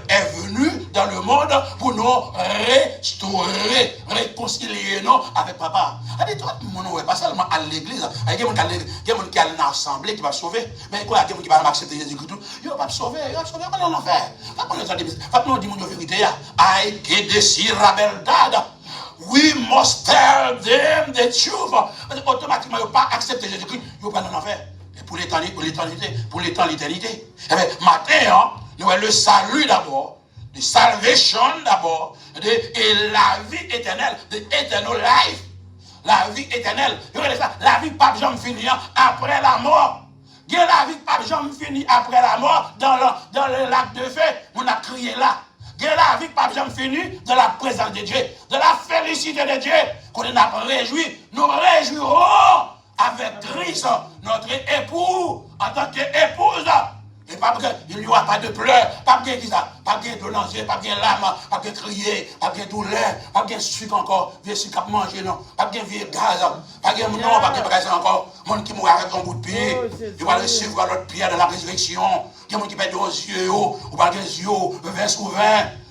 est venu dans le monde pour nous restaurer, réconcilier nous avec papa. Allez, toi, pas seulement à l'église. Il y a des gens qui ont une assemblée qui va sauver. Mais quoi, il y a des gens qui vont accepter Jésus-Christ. Il va sauver, il va sauver. Comment on fait? Faut dire la vérité. I get the siraberdad. We must tell them the truth. Automatiquement, ils ne vont pas accepter Jésus-Christ. Ils ne vont pas en faire. Et pour l'éternité, pour l'éternité. Eh bien, maintenant, nous avons le salut d'abord, the salvation d'abord, et la vie éternelle, the eternal life. La vie éternelle. La vie pas jamais finie après la mort. La vie pas jamais finie après la mort dans le lac de feu. On a crié là. La vie pas jamais finie dans la présence de Dieu, de la félicité de Dieu. Qu'on a réjoui, nous réjouirons avec Christ, notre époux, en tant qu'épouse. Et pas qu'il n'y aura pas de pleurs, pas de ça, pas de lancer, pas de larmes, pas de crier, pas de douleur, pas de sucre encore, vieux sucre à manger, non, pas de vieux gaz, pas de non, pas de gaz encore, monde qui mourra avec un bout de pied, il va recevoir l'autre pierre de la résurrection, il y a monde qui perd aux yeux, ou pas des yeux, 20 sur 20.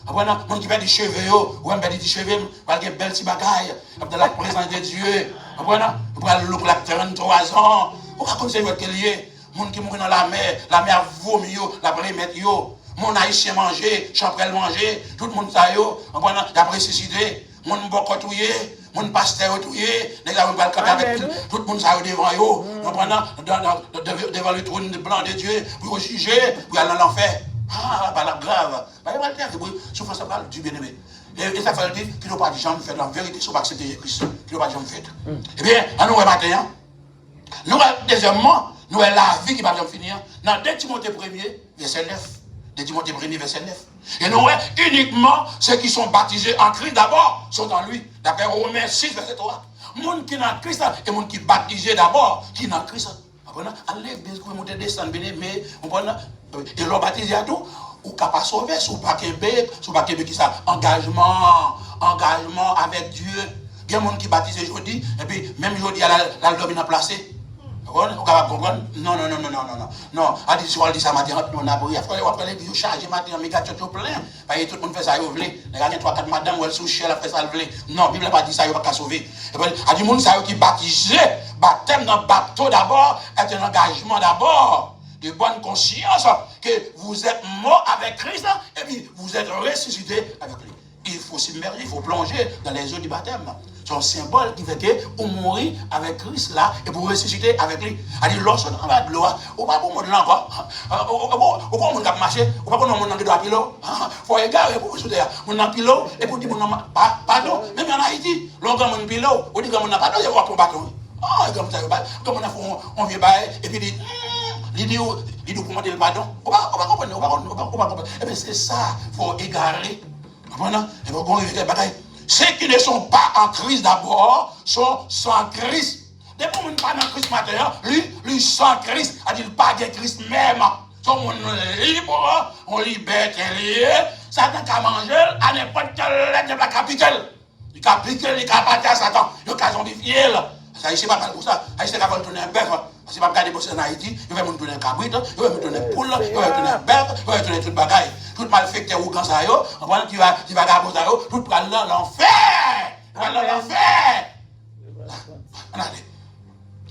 Après, monde qui perd des cheveux, ou même des cheveux, pas de belles petits bagailles, dans la présence de Dieu. Après, pour la 33 ans, on va conseiller votre lié. Moun qui mourit dans la mer vomit yo, la remettre yo. Mon haïtien manger, champrel manger, tout le monde ça yo, on prend la ressuscité, mon boko touyer, mon pasteur touyer, les gars va le avec tout le monde ça yo devant yo, on prend devant le trône blanc de Dieu pour juger, pour aller dans l'enfer. Ah, pas la grave. Pas mal terre pour souffrance pas du bien-aimé. Et ça fait dire qu'il n'a pas de jamais fait la vérité sur accepter Jésus-Christ. Qu'il n'a pas de jamais fait. Eh bien, à nous matin, nous deuxièmement nous avons la vie qui va finir. Dans 2 Timothée 1er, verset 9. 2 Timothée 1er, verset 9. Et nous avons uniquement ceux qui sont baptisés en Christ d'abord sont en lui. D'après Romains 6, verset 3. Les gens qui sont en Christ et les gens qui sont baptisés d'abord, qui sont en Christ. Allez, bien sûr, vous descendre, mais et leur baptisé à tout, ou capable de sauver, sous pas Québec, qui ça, engagement avec Dieu. Il y a des gens qui baptisent aujourd'hui, et puis même aujourd'hui, il y a la domine placée. Vous comprenez? Non. Non, à 10 soirs, ça matin, on a beau, après les vieux chargés matin, mais gars, tout plein. Parce que tout le monde fait ça, vous voulez. Les gars, 3-4 madame, ou elle souche, elle fait ça, vous voulez. Non, la Bible n'a pas dit ça, il va pas sauver. Il y a des gens qui baptisent, baptême dans le bateau d'abord, est un engagement d'abord, de bonne conscience, que vous êtes mort avec Christ, et puis vous êtes ressuscité avec lui. Il faut s'immerger, il faut plonger dans les eaux du baptême. C'est un symbole qui fait que vous mourrez avec Christ là et vous ressuscitez avec lui. C'est-à-dire, lorsque vous avez de l'eau, vous ne pouvez pas vous montrer encore. Vous ne pouvez pas marcher, vous ne pouvez pas vous montrer dans le pilote. Il faut regarder pour vous soutenir. Vous avez un pilote et vous dites, pardon, même en Haïti, lorsque vous avez un pilote, vous dites que vous n'avez pas pardon, vous avez un bâton. Comme on vient et puis il dit pour monter le pardon. On va comprendre. Et bien c'est ça, il faut égarer. Et vous comprenez, ceux qui ne sont pas en Christ d'abord sont sans Christ. Depuis qu'on n'est pas dans Christ maintenant, lui sans Christ, c'est-à-dire pas de Christ même. Son monde libre, on liberté lié, Satan qui a mangé à n'importe quelle lettre de la capitale. Il a piqué, il a battu à Satan, il a zombifié. Ça, il ne pas pour ça. Il ne va tourner un bœuf. Si pas regarder pour ça en Haïti, il va me donner un cabrit, il va me donner un poule, il va me donner un bœuf, il va me donner toute bagaille. Tout malfecteur ou quand ça yo, tu vas garder ça yo, tout va dans l'enfer. Dans l'enfer. On a dit.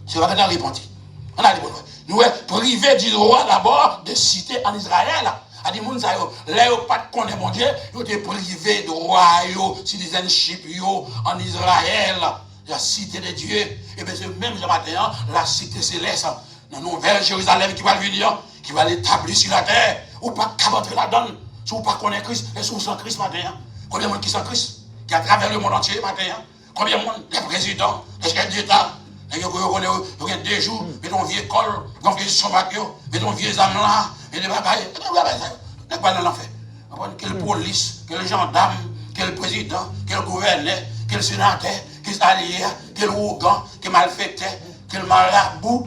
C'est pas dans répenti. On a dit, nous sommes privés du droit d'abord de citer en Israël. A dit, moun sa yo, là yo pas de connaître mon Dieu, yo te privé de roi yo, citizenship yo, en Israël, la cité de Dieu. Et bien, c'est même ce matin, la cité céleste, dans nos vers Jérusalem qui va venir, qui va l'établir sur la terre, ou pas qu'à rentrer là-dedans, si vous pas connaître Christ, et si vous sans Christ matin, combien de monde qui sans Christ, qui a travers le monde entier matin, combien de monde, les présidents, les chefs d'État, il y a des jours, mais ton vieux col, ton vieux sombac, mais ton vieux âme là, et des bagailles, n'est pas dans l'enfer. Quelle police, quel gendarme, quel président, quel gouverneur, quel sénateur, quel allié, quel ougan, quel malfaiteur, quel marabout,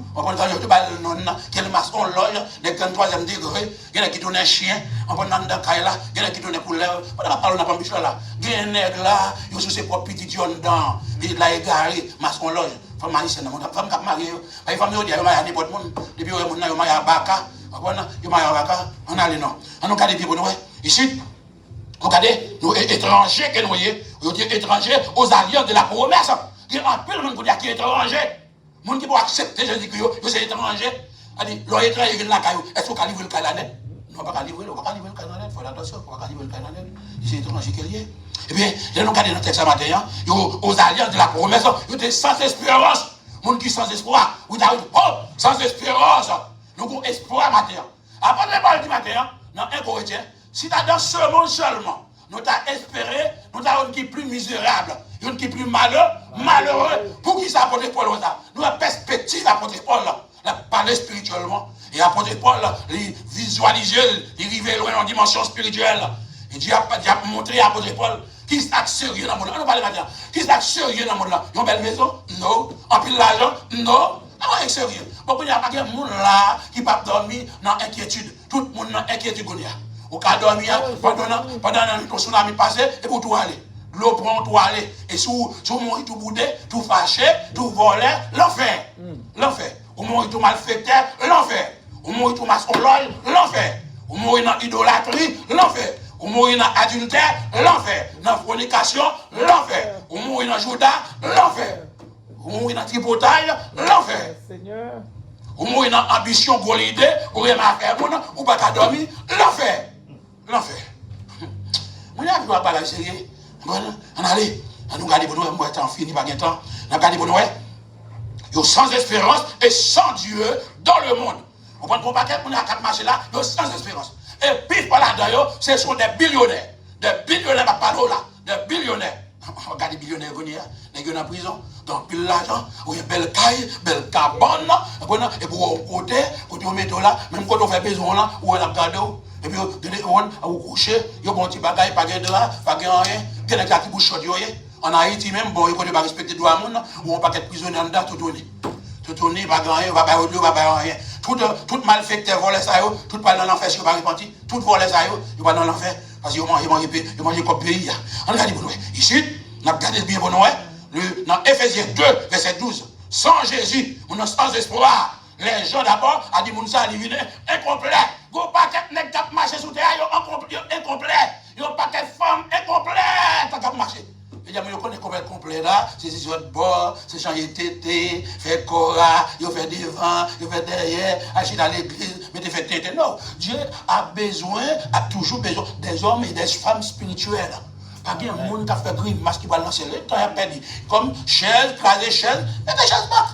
quel maçon loge, des 43e degré, il y en a qui tournent un chien, on prend dans le caille là, il y en a qui tournent couleur, on n'a pas parlé de là, il y a un nègre là, il y a ses propres petits jeunes dedans, il l'a égaré, maçon loge. Femme haïtienne, femme qui a marié, les femmes qui ont marié n'importe monde, depuis qu'ils ont marié à Baka, ils ont marié à Baka, on a les noms. On a regardé pour nous, ici, regardez, nous étrangers que nous sommes étrangers aux alliances de la promesse. Il y a un peu de monde pour dire qu'il est étranger. Les gens qui vont accepter, je dis que c'est étranger. Il dit, l'étranger vient là, est-ce qu'on peut livrer le caille là net? Non, pas livrer, on ne peut pas livrer le caille là net, il faut attention, on ne peut pas livrer le caille là net. C'est étranger qu'il y est. Eh bien, nous regardons dans le texte ce matin, aux alliances de la promesse, ils sont sans espérance. Les gens qui sont sans espoir, vous avez dit, oh, sans espérance. Nous avons espoir matin. Après le parler du matin, dans 1 Corinthiens, si tu as dans ce monde seulement, nous avons espéré, nous avons une qui est plus misérable, une qui est plus malheureux. Pour qui ça apporte Paul? Nous avons une perspective d'apporter Paul, parler spirituellement. Et apporter Paul, il visualiser, il arrive loin en dimension spirituelle. Et Dieu a montré à apporter Paul qui est sérieux dans le monde. On parle maintenant. Qui est sérieux dans le monde là? Ils ont une belle maison? Non. En pile l'argent? Non. Ah ouais, sérieux. Bon, il n'y a pas de monde là qui ne peut pas dormir dans l'inquiétude. Tout le monde dans l'inquiétude. Au cas de dormir, pendant un tsunami passé, et pour tout aller. L'eau prend tout aller. Et si vous mourrez tout boudé, tout fâché, tout volé, l'enfer. L'enfer. Vous mourrez tout malfaiteur, l'enfer. Vous mourrez tout maçonlol, l'enfer. Vous mourrez dans l'idolâtrie, l'enfer. Vous mourrez dans l'adultère, l'enfer. Dans la fornication, l'enfer. Vous mourrez dans Judas, l'enfer. Vous mourrez dans le tripotage, l'enfer. Vous mourrez dans l'ambition, gros idée, vous n'avez pas faire, vous n'avez pas dormir, l'enfer. L'enfer. Vous n'avez pas parler sérieux. On allez, on nous garde pour nous, moi, temps fini, pas de temps. On garde pour nous, ils sans espérance et sans Dieu dans le monde. On prend un paquet, on a 4 marchés là, ils sans espérance. Et puis, voilà, d'ailleurs, ce sont des billionnaires. Des billionnaires, pas là, des billionnaires. Regardez les billionnaires, ils sont en prison, donc pile l'argent, il y a belle caille, belle cabane, et pour un côté, quand on met là, même quand on fait besoin là, on a gardé, et puis on coucher, il y a un petit bagage, pas de drap, pas de rien, il y a des qui bouche chaude. En Haïti même, bon, il ne faut pas respecter le droit à monde, ou on pas être prisonnier en dedans, tout tourner. Tout tourner, pas de rien, pas de rien. Tout malfaiteur volait ça, tout pas dans l'enfer, si vous ne pas repenti, tout volait ça, il va dans l'enfer, parce qu'ils mangent comme pays. On regarde pour nous. Ici, on a regardé bien pour nous, dans Ephésiens 2, verset 12. Sans Jésus, on a sans espoir. Les gens d'abord, a dit, Mounsa, ils viennent incomplet. Go paquet n'est pas marché sous terre, incomplet. Yo paquet femme incomplet, t'as qu'à marcher. Il y a des complet là, c'est de bord, c'est changer tété, faire cora, il fait devant, il fait derrière, agir dans l'église, mais il fait tété. Non, Dieu a toujours besoin des hommes et des femmes spirituelles. Pas bien, le monde qui a fait grimace qui va lancer le temps, il a perdu. Comme chaise, crasé chaise, mais des chaises back.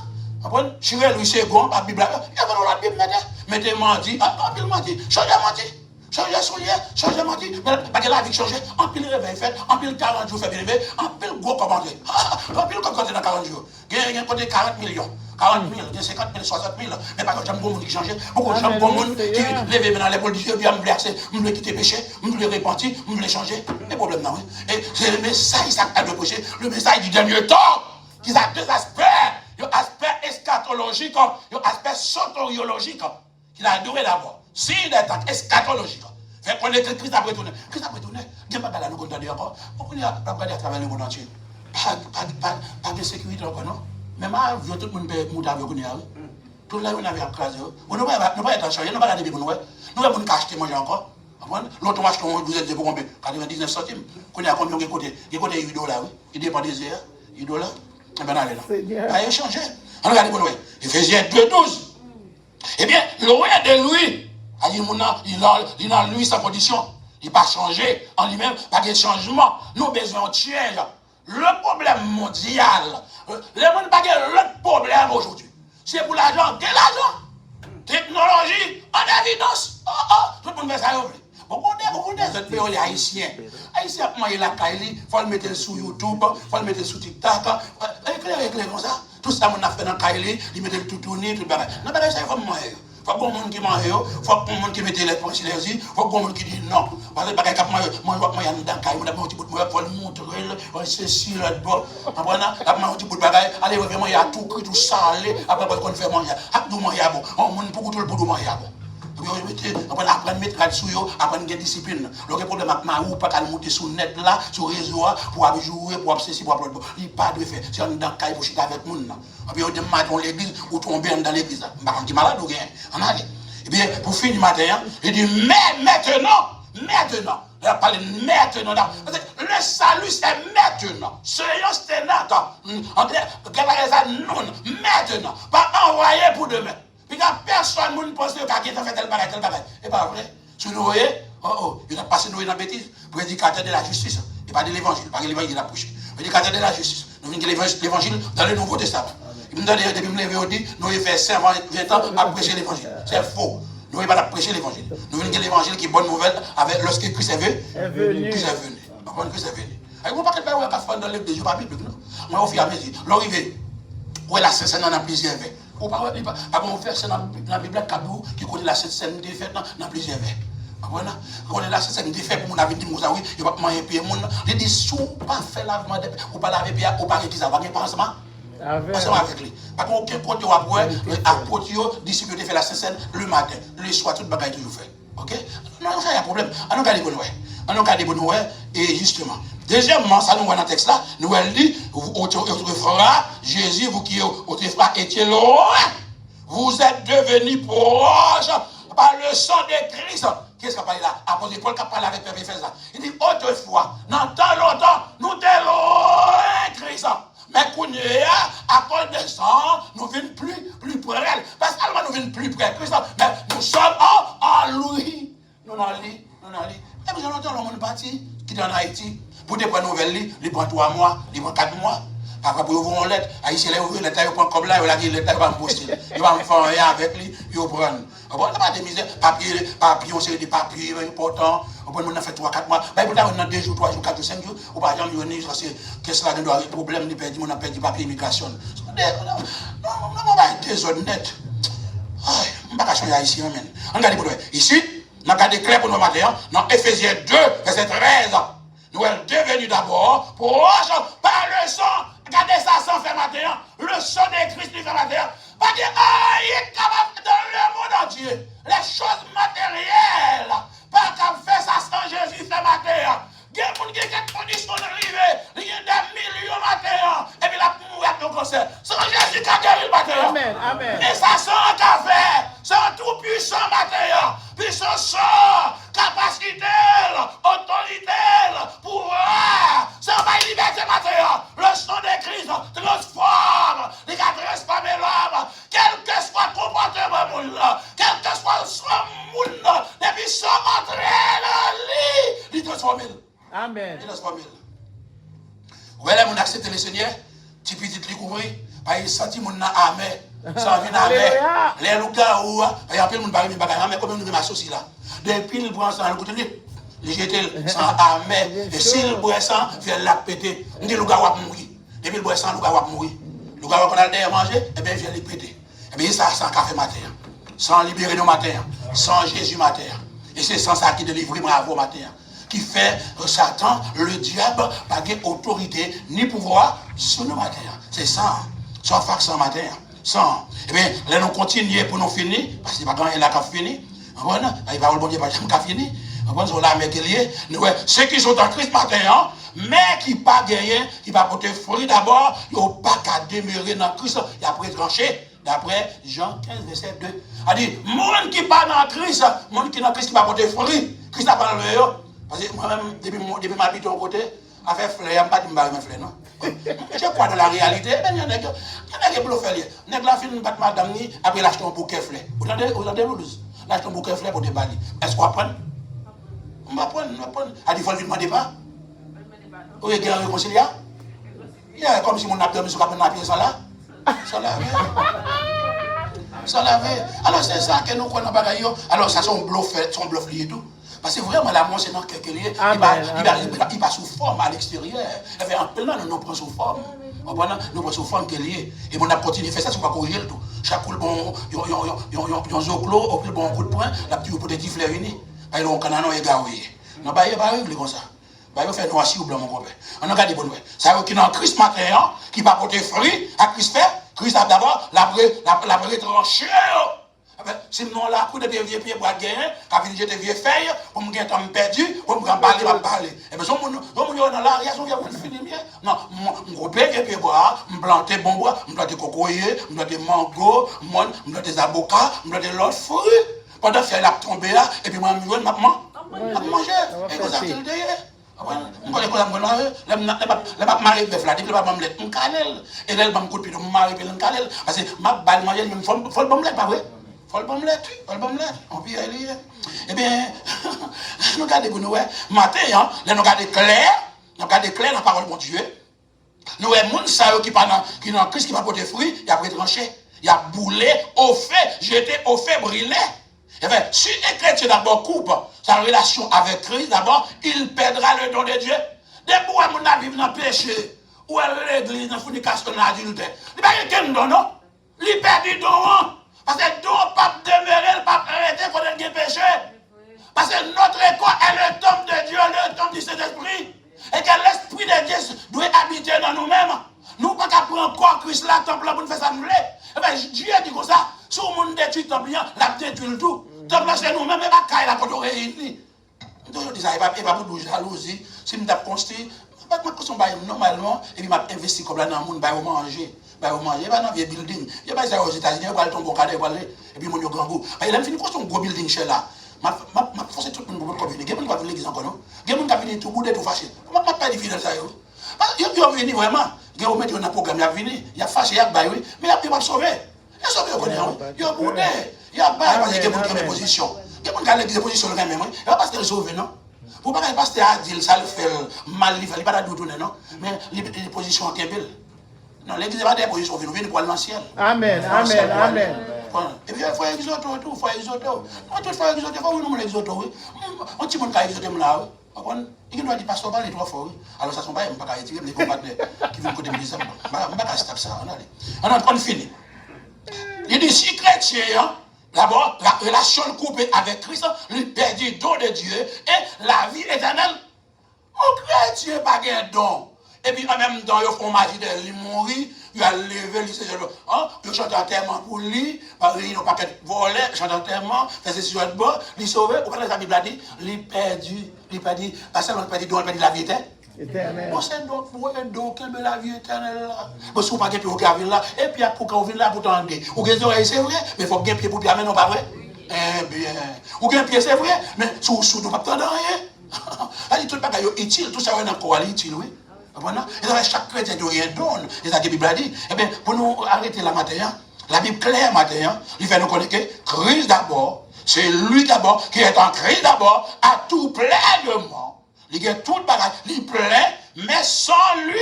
Après, Chirel Louis II, la Bible, il y a la Bible, mettez menti, en pile menti, changez menti. Changer soulier, changer menti, parce que la vie change, en pile réveil fait, en pile 40 jours fait bien réveil, en pile gros commandé. En pile commandé dans 40 jours. Il y a côté 40 millions, 40 000, 50 000, 60 000. Mais par contre, j'aime beaucoup de monde qui change, beaucoup de gens qui lèvent dans l'épaule du Dieu, puis me blesser, me quitter péché, me repentir, me changer. Les problèmes là, oui. Et c'est le message de péché, le message du dernier temps, qui a deux aspects. Il y a l'aspect eschatologique, il y a l'aspect soteriologique, qu'il a adoré d'abord. Si il est eschatologique, fait qu'on est Christ a retourné. Christ a retourné. Dieu n'a pas la nous contenter encore. Pourquoi il n'y a pas regardé à travers le monde entier? Pas de sécurité encore, non? Même avion, tout le monde peut monter avec nous. Tout le monde a écrasé. Nous ne pouvons pas être changés, nous ne pouvons pas regarder pour nous. Nous ne pouvons pas acheter manger encore. L'autre match, vous êtes pour combien? 99 centimes. Qu'on a combien de côté? Il y a $8, oui. Il dépend des heures. $8. Eh bien, allez là. Pas échanger. On regarde pour nous. Ephésiens 2, 12. Eh bien, loin de lui, Il a lui sa condition. Il n'a pas changé en lui-même, pas de changement. Nous besoin de tiers. Le problème mondial, le monde n'a pas de problème aujourd'hui. C'est pour l'argent. Quel argent? Technologie en évidence. Tout le monde fait ça. Beaucoup de pays haïtiens. Haïtiens, il a il faut le mettre sur YouTube, il faut le mettre sur TikTok. Éclair comme ça. Tout ça, on a fait dans Kaili, il met tout tourner, tout le bagage. Non, mais ça, il faut manger. Il faut que les gens qui mangent, il faut que les gens qui mettent les points sur les yeux, il faut que les gens qui disent non. Parce que les gens qui mangent, moi, il y a dans Kaili, il y a un petit bout de moi, il faut le montrer, c'est si là-bas. Après, il y a un petit bout de bagage, allez, vraiment, il y a tout cuit, tout salé, après, on fait manger. Après, tout manger, bon, on pour tout le bout de manger, bon. Après, apprendre à mettre là-dessus, apprendre à discipline. Le problème avec Marou, pas qu'à monter sur le net là, sur le réseau, pour jouer, pour ceci, pour applaudir. Il n'y a pas de fait. Si on est dans le cas, il faut chuter avec le monde. Et puis, on est dans l'église, ou tomber dans l'église. On dit malade ou rien. On a dit. Et bien, pour finir le matin, il dit, mais maintenant, il a parlé maintenant. Le salut, c'est maintenant. Soyons sténateurs. Maintenant. Pas envoyé pour demain. Puis quand personne ne pense que quelqu'un fait tel bagage. Et pas vrai. Si vous voyez, il a passé nous dans la bêtise. Prédicateur de la justice. Et pas de l'évangile. Pas de l'évangile, il a poussé. Prédicateur de la justice. Nous venons de l'évangile dans le Nouveau Testament. Il me donne depuis me lever au dit, nous avons fait 5 20 ans à prêcher l'évangile. C'est faux. Nous n'avons pas prêcher l'évangile. Nous venons de l'évangile qui est bonne nouvelle avec lorsque Christ est venu. Christ est venu. Christ est venu. Et vous ne pouvez pas faire dans le livre de Dieu, pas Bible. Moi, au fur et à mesure, l'arrivée, où est la scène dans plusieurs vers. Ou pas on fait ça dans la Bible qui connaît la scène de fait dans plusieurs vers. Voilà, on est là, c'est une défaite pour mon avis, dit oui, il va pas manger pied mon. Il dit si on pas fait lavement de ou pas laver pied ou pas rétiser ça va pas ensemble. Ensemble avec lui. Parce qu'aucun côté ou après apôtre disciple fait la scène le matin, le soir tout bagaille toujours fait. OK? Non, ça y a problème. On regarde bonne ouais. On regarde bonne ouais et justement. Deuxièmement, ça nous voit dans le texte là, nous elle dit autrefois Jésus vous qui autrefois étiez loin, vous êtes devenus proches par le sang de Christ. Qu'est-ce qu'il a parlé là? Apôtre Paul qui a parlé avec Père Éphésiens. Il dit autrefois, dans tant longtemps, nous étions loin Christ. Mais à cause de sang, nous venons plus près. Parce que nous venons plus près Christ. Mais nous sommes en lui. Nous en lui. Et vous avez entendu le monde parti qui est en Haïti. Pour des nouvelles, il prend 3 mois, il prend 4 mois. Après, pour ouvrir une lettre, Haïtien, il ouvre une lettre, il prend comme là, il va il va me poster. Il va me faire rien avec lui, il va prendre. On n'a pas de misère, papier, on sait des papiers importants. On peut faire 3-4 mois. Mais vous avez 2 jours, 3 jours, 4 jours, 5 jours. Ou par exemple, qu'est-ce que là, il problème, on a perdu papier immigration. Non, on va être déshonnête. On ne va pas changer Haïtien, même. Regardez pour nous. Ici, on a regardé clair pour nous matin, dans Éphésiens 2, verset 13. Nous sommes devenus d'abord proches par le sang. Regardez ça sans faire matin. Le sang de Christ lui fait matin. Parce que il est capable dans le monde entier. Les choses matérielles. Pas comme faire ça sans Jésus fait matin. Il y a des gens qui ont des conditions d'arriver. Il y a des millions matin. Et puis la mourir avec le cancer. Sans Jésus qui a guéri le matin.
Amen.
Et ça sans café. Sans tout puissant matin. Puissant sang. Capacité. Autorité. Pouvoir. Sans ma liberté matin. Le sang de Christ transforme. Il a transformé l'homme. Quel que soit le comportement de l'homme. Quel que soit son monde. Depuis son entrée dans lui. Il transforme.
Amen.
Il transforme. Voilà, on accepte le Seigneur. Tu peux te découvrir. Parce qu'il sentit mon amen. Sans venir amen. Les loups-garous, il y a plein de monde qui parlent, mais comme nous avons associé là. Depuis le prend ça, le côté il jette sans amen. Et s'il boit sans, il fait la péter. On dit le loup-garou va mourir. Depuis le boit sans, le loup-garou va mourir. Le loup-garou qu'on a derrière manger, et bien il vient les péter. Et bien ça, sans café matin. Sans libérer nos matins. Sans Jésus matin. Et c'est sans ça qui délivre bravo matin. Qui fait Satan, le diable, pas d'autorité ni pouvoir sur nos matins. C'est ça. Sans fac, sans matin. Sans. Eh bien, là, nous continuons pour nous finir, parce que c'est pas quand il a fini. Il va au bon Dieu, pas jamais fini. Nous la mettre lié. Ceux qui sont en Christ matin, mais qui pas gagné, qui va porter fruit d'abord, ils n'ont pas qu'à demeurer dans Christ, et après trancher. D'après Jean 15, verset 2. Il dit, monde qui pas dans Christ, monde qui dans Christ qui va porter fruit. Christ n'a pas le meilleur. Parce que moi-même, depuis ma vie de ton côté, à faire fleur, il n'y a pas de fleur, non? Je crois dans la réalité. Il y en a qui bluffent. Il y en a qui filment madame, après l'acheter un bouquet fleur. Vous entendez, Loulouse? Là, je bouquet fleur pour te balayer. Est-ce qu'on va prendre? On va prendre. A dit, il faut le demander pas. Vous avez un réconciliation? Il y a comme si mon abdomen se rappelle dans la pièce là. Ça lavé. Ça lavé. Alors c'est ça que nous connaissons bagaille. Alors ça son bluff lié et tout. Parce que vraiment l'amour c'est dans quelque lié. Il va sous forme à l'extérieur. Et bien en plein nous prenons sous forme. Nous prenons sous forme qu'elle est. Et on a continué à faire ça, c'est pas corriger le tout. Chaque coup le bon, yon zoclo, au plus bon coup de poing, la petite pour des tiflets unis. Bah ils ont canon égaré. Non bah il va régler comme ça. Bah il va faire noirci ou blanc mon copain. On regarde bon ouais. Ça veut qu'il y a un Christ matin qui va porter fruit à Christ fait. Christ a d'abord la retranché. Sinon là, coup de vieux pieds pour gagner, quand il jeter vieux feuilles, pour me gagner temps perdu, pour me parler. Et bien, si on est dans l'arrière, on vient finir bien. Non, je coupe vieux pieds bois, je plante bon bois, je plante cocoyer, je plante mango, je plante des avocats, je plante l'autre fruit. Pendant que la tombée là, et puis moi, je vais manger. Et comme ça, c'est le derrière. Je connais quoi, je vais marier le bœuf là, je vais marier le canel. Et là, je vais couper le marier le canel. Parce que je vais manger le faut le bon pas vrai? Faut le bon on peut y aller. Eh bien, nous regardons pour nous, matin, nous regardons clair dans la parole de mon Dieu. Nous avons des gens qui dans Christ qui va porter fruit, il a retranché, il a boulé, au fait, j'étais au fait brûlé. Eh bien, si un chrétien d'abord coupe sa relation avec Christ, d'abord, il perdra le don de Dieu. Dès que mon avis vient dans le péché, ou à l'église, dans la fornication, dans l'adultère, il n'y a pas quelqu'un don, non? Il perd du don, parce que le don ne peut pas demeurer, ne peut pas arrêter quand il y a péché. Parce que notre école est le temple de Dieu, le temple du Saint-Esprit. Et que l'Esprit de Dieu doit habiter dans nous-mêmes. Nous ne pouvons pas prendre encore Christ là, temple là, pour nous faire ça nous voulons. Eh bien, Dieu dit comme ça, si on détruit le temple, la détruit le tout. Le temple là, c'est nous-mêmes, et pas qu'il y a quand on réunit. Donc, je dis ça, il va pas pour jalousie. Si nous avons construit, je ne vais pas normalement, et puis je investi comme là dans le monde, je vais manger. Il n'y a pas dans vieux building. Il n'y a pas ça aux États-Unis, il y a pas ton cadre, et puis mon grand goût. Il a fini construire un gros building chez là. Je force tout le monde pour venir. Il y a des gens qui viennent l'église encore, non? Il y a des gens qui viennent tout bout de tout fâché. Je ne pas dire fidèle ça. Ils sont venus vraiment. Il y a un programme, il y a venu, il y a fâché, il y a baillé, mais il n'a pas sauvé. Il a sauvé, il y a boudé. Il y a baillé parce qu'il y a des gens qui ont des positions. Il y a des gens qui ont des positions, il n'y a pas de sauver, non? Pour ne pas passer à dire ça, le fait mal, il ne fallait pas douter, non? Mais les positions sont belles. Non, l'église n'est pas des positions, nous venons pour aller dans le ciel.
Amen, amen, amen.
Et puis, il faut exoter tout, il faut exoter. On tout faut exoter, il faut nous exoter, oui. On dit qu'on a exoté là, oui. Il doit dire, pasteur, parle trois fois, oui. Alors, ça ne sont pas, je ne vais pas retirer, mais les compatriotes qui viennent côté de l'église, je ne vais pas stopper ça. On finit. Il dit, si chrétien, d'abord, la relation coupée avec Christ, lui perd du don de Dieu et la vie éternelle. Un chrétien pas de don. Et puis en même temps, ils font magie de lui mourir, il a levé, il chante enterrement pour lui, il n'a pas qu'à voler, chante enterrement, fait ses sujets de bord, il sauvé, au fait la Bible a dit, il perdu, pas seulement il perdu, il perdu la vie éternelle. Bon, c'est donc pour un don qu'il veut la vie éternelle là. Parce qu'on pas de pied pour qu'il là, et puis pour qu'on vienne là pour t'en dire. Ou que c'est vrai, mais il faut qu'il y ait pied pour pied, mais non pas vrai. Eh bien, ou qu'il y ait pied c'est vrai, mais sous nous pas t'en rien. Elle dit tout le bagage est utile, tout ça est encore utile, oui. Et chaque chrétien doit rien donner. Et ça que la Bible a dit. Eh bien, pour nous arrêter la matin, la Bible claire matin, il fait nous connaître que Christ d'abord, c'est lui d'abord qui est en Christ d'abord, à tout pleinement. Il a tout le bagage, il plein, mais sans lui,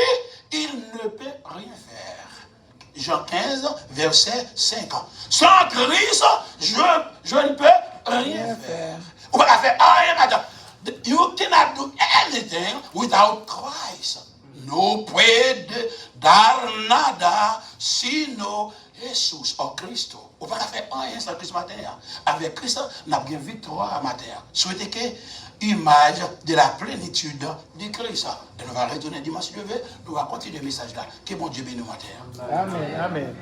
il ne peut rien faire. Jean 15, verset 5. Sans Christ, je ne peux rien faire. On ne peut pas faire rien, madame. You cannot do anything without Christ. No puede dar nada sino Jésus o Cristo. On ne peut pas faire rien sans Christ matin. Avec Christ, on a bien victoire matin. Souhaitez que image de la plénitude de Christ. Et nous allons retourner dimanche levé. Nous allons continuer le message là. Que bon Dieu bénisse matin.
Amen, amen.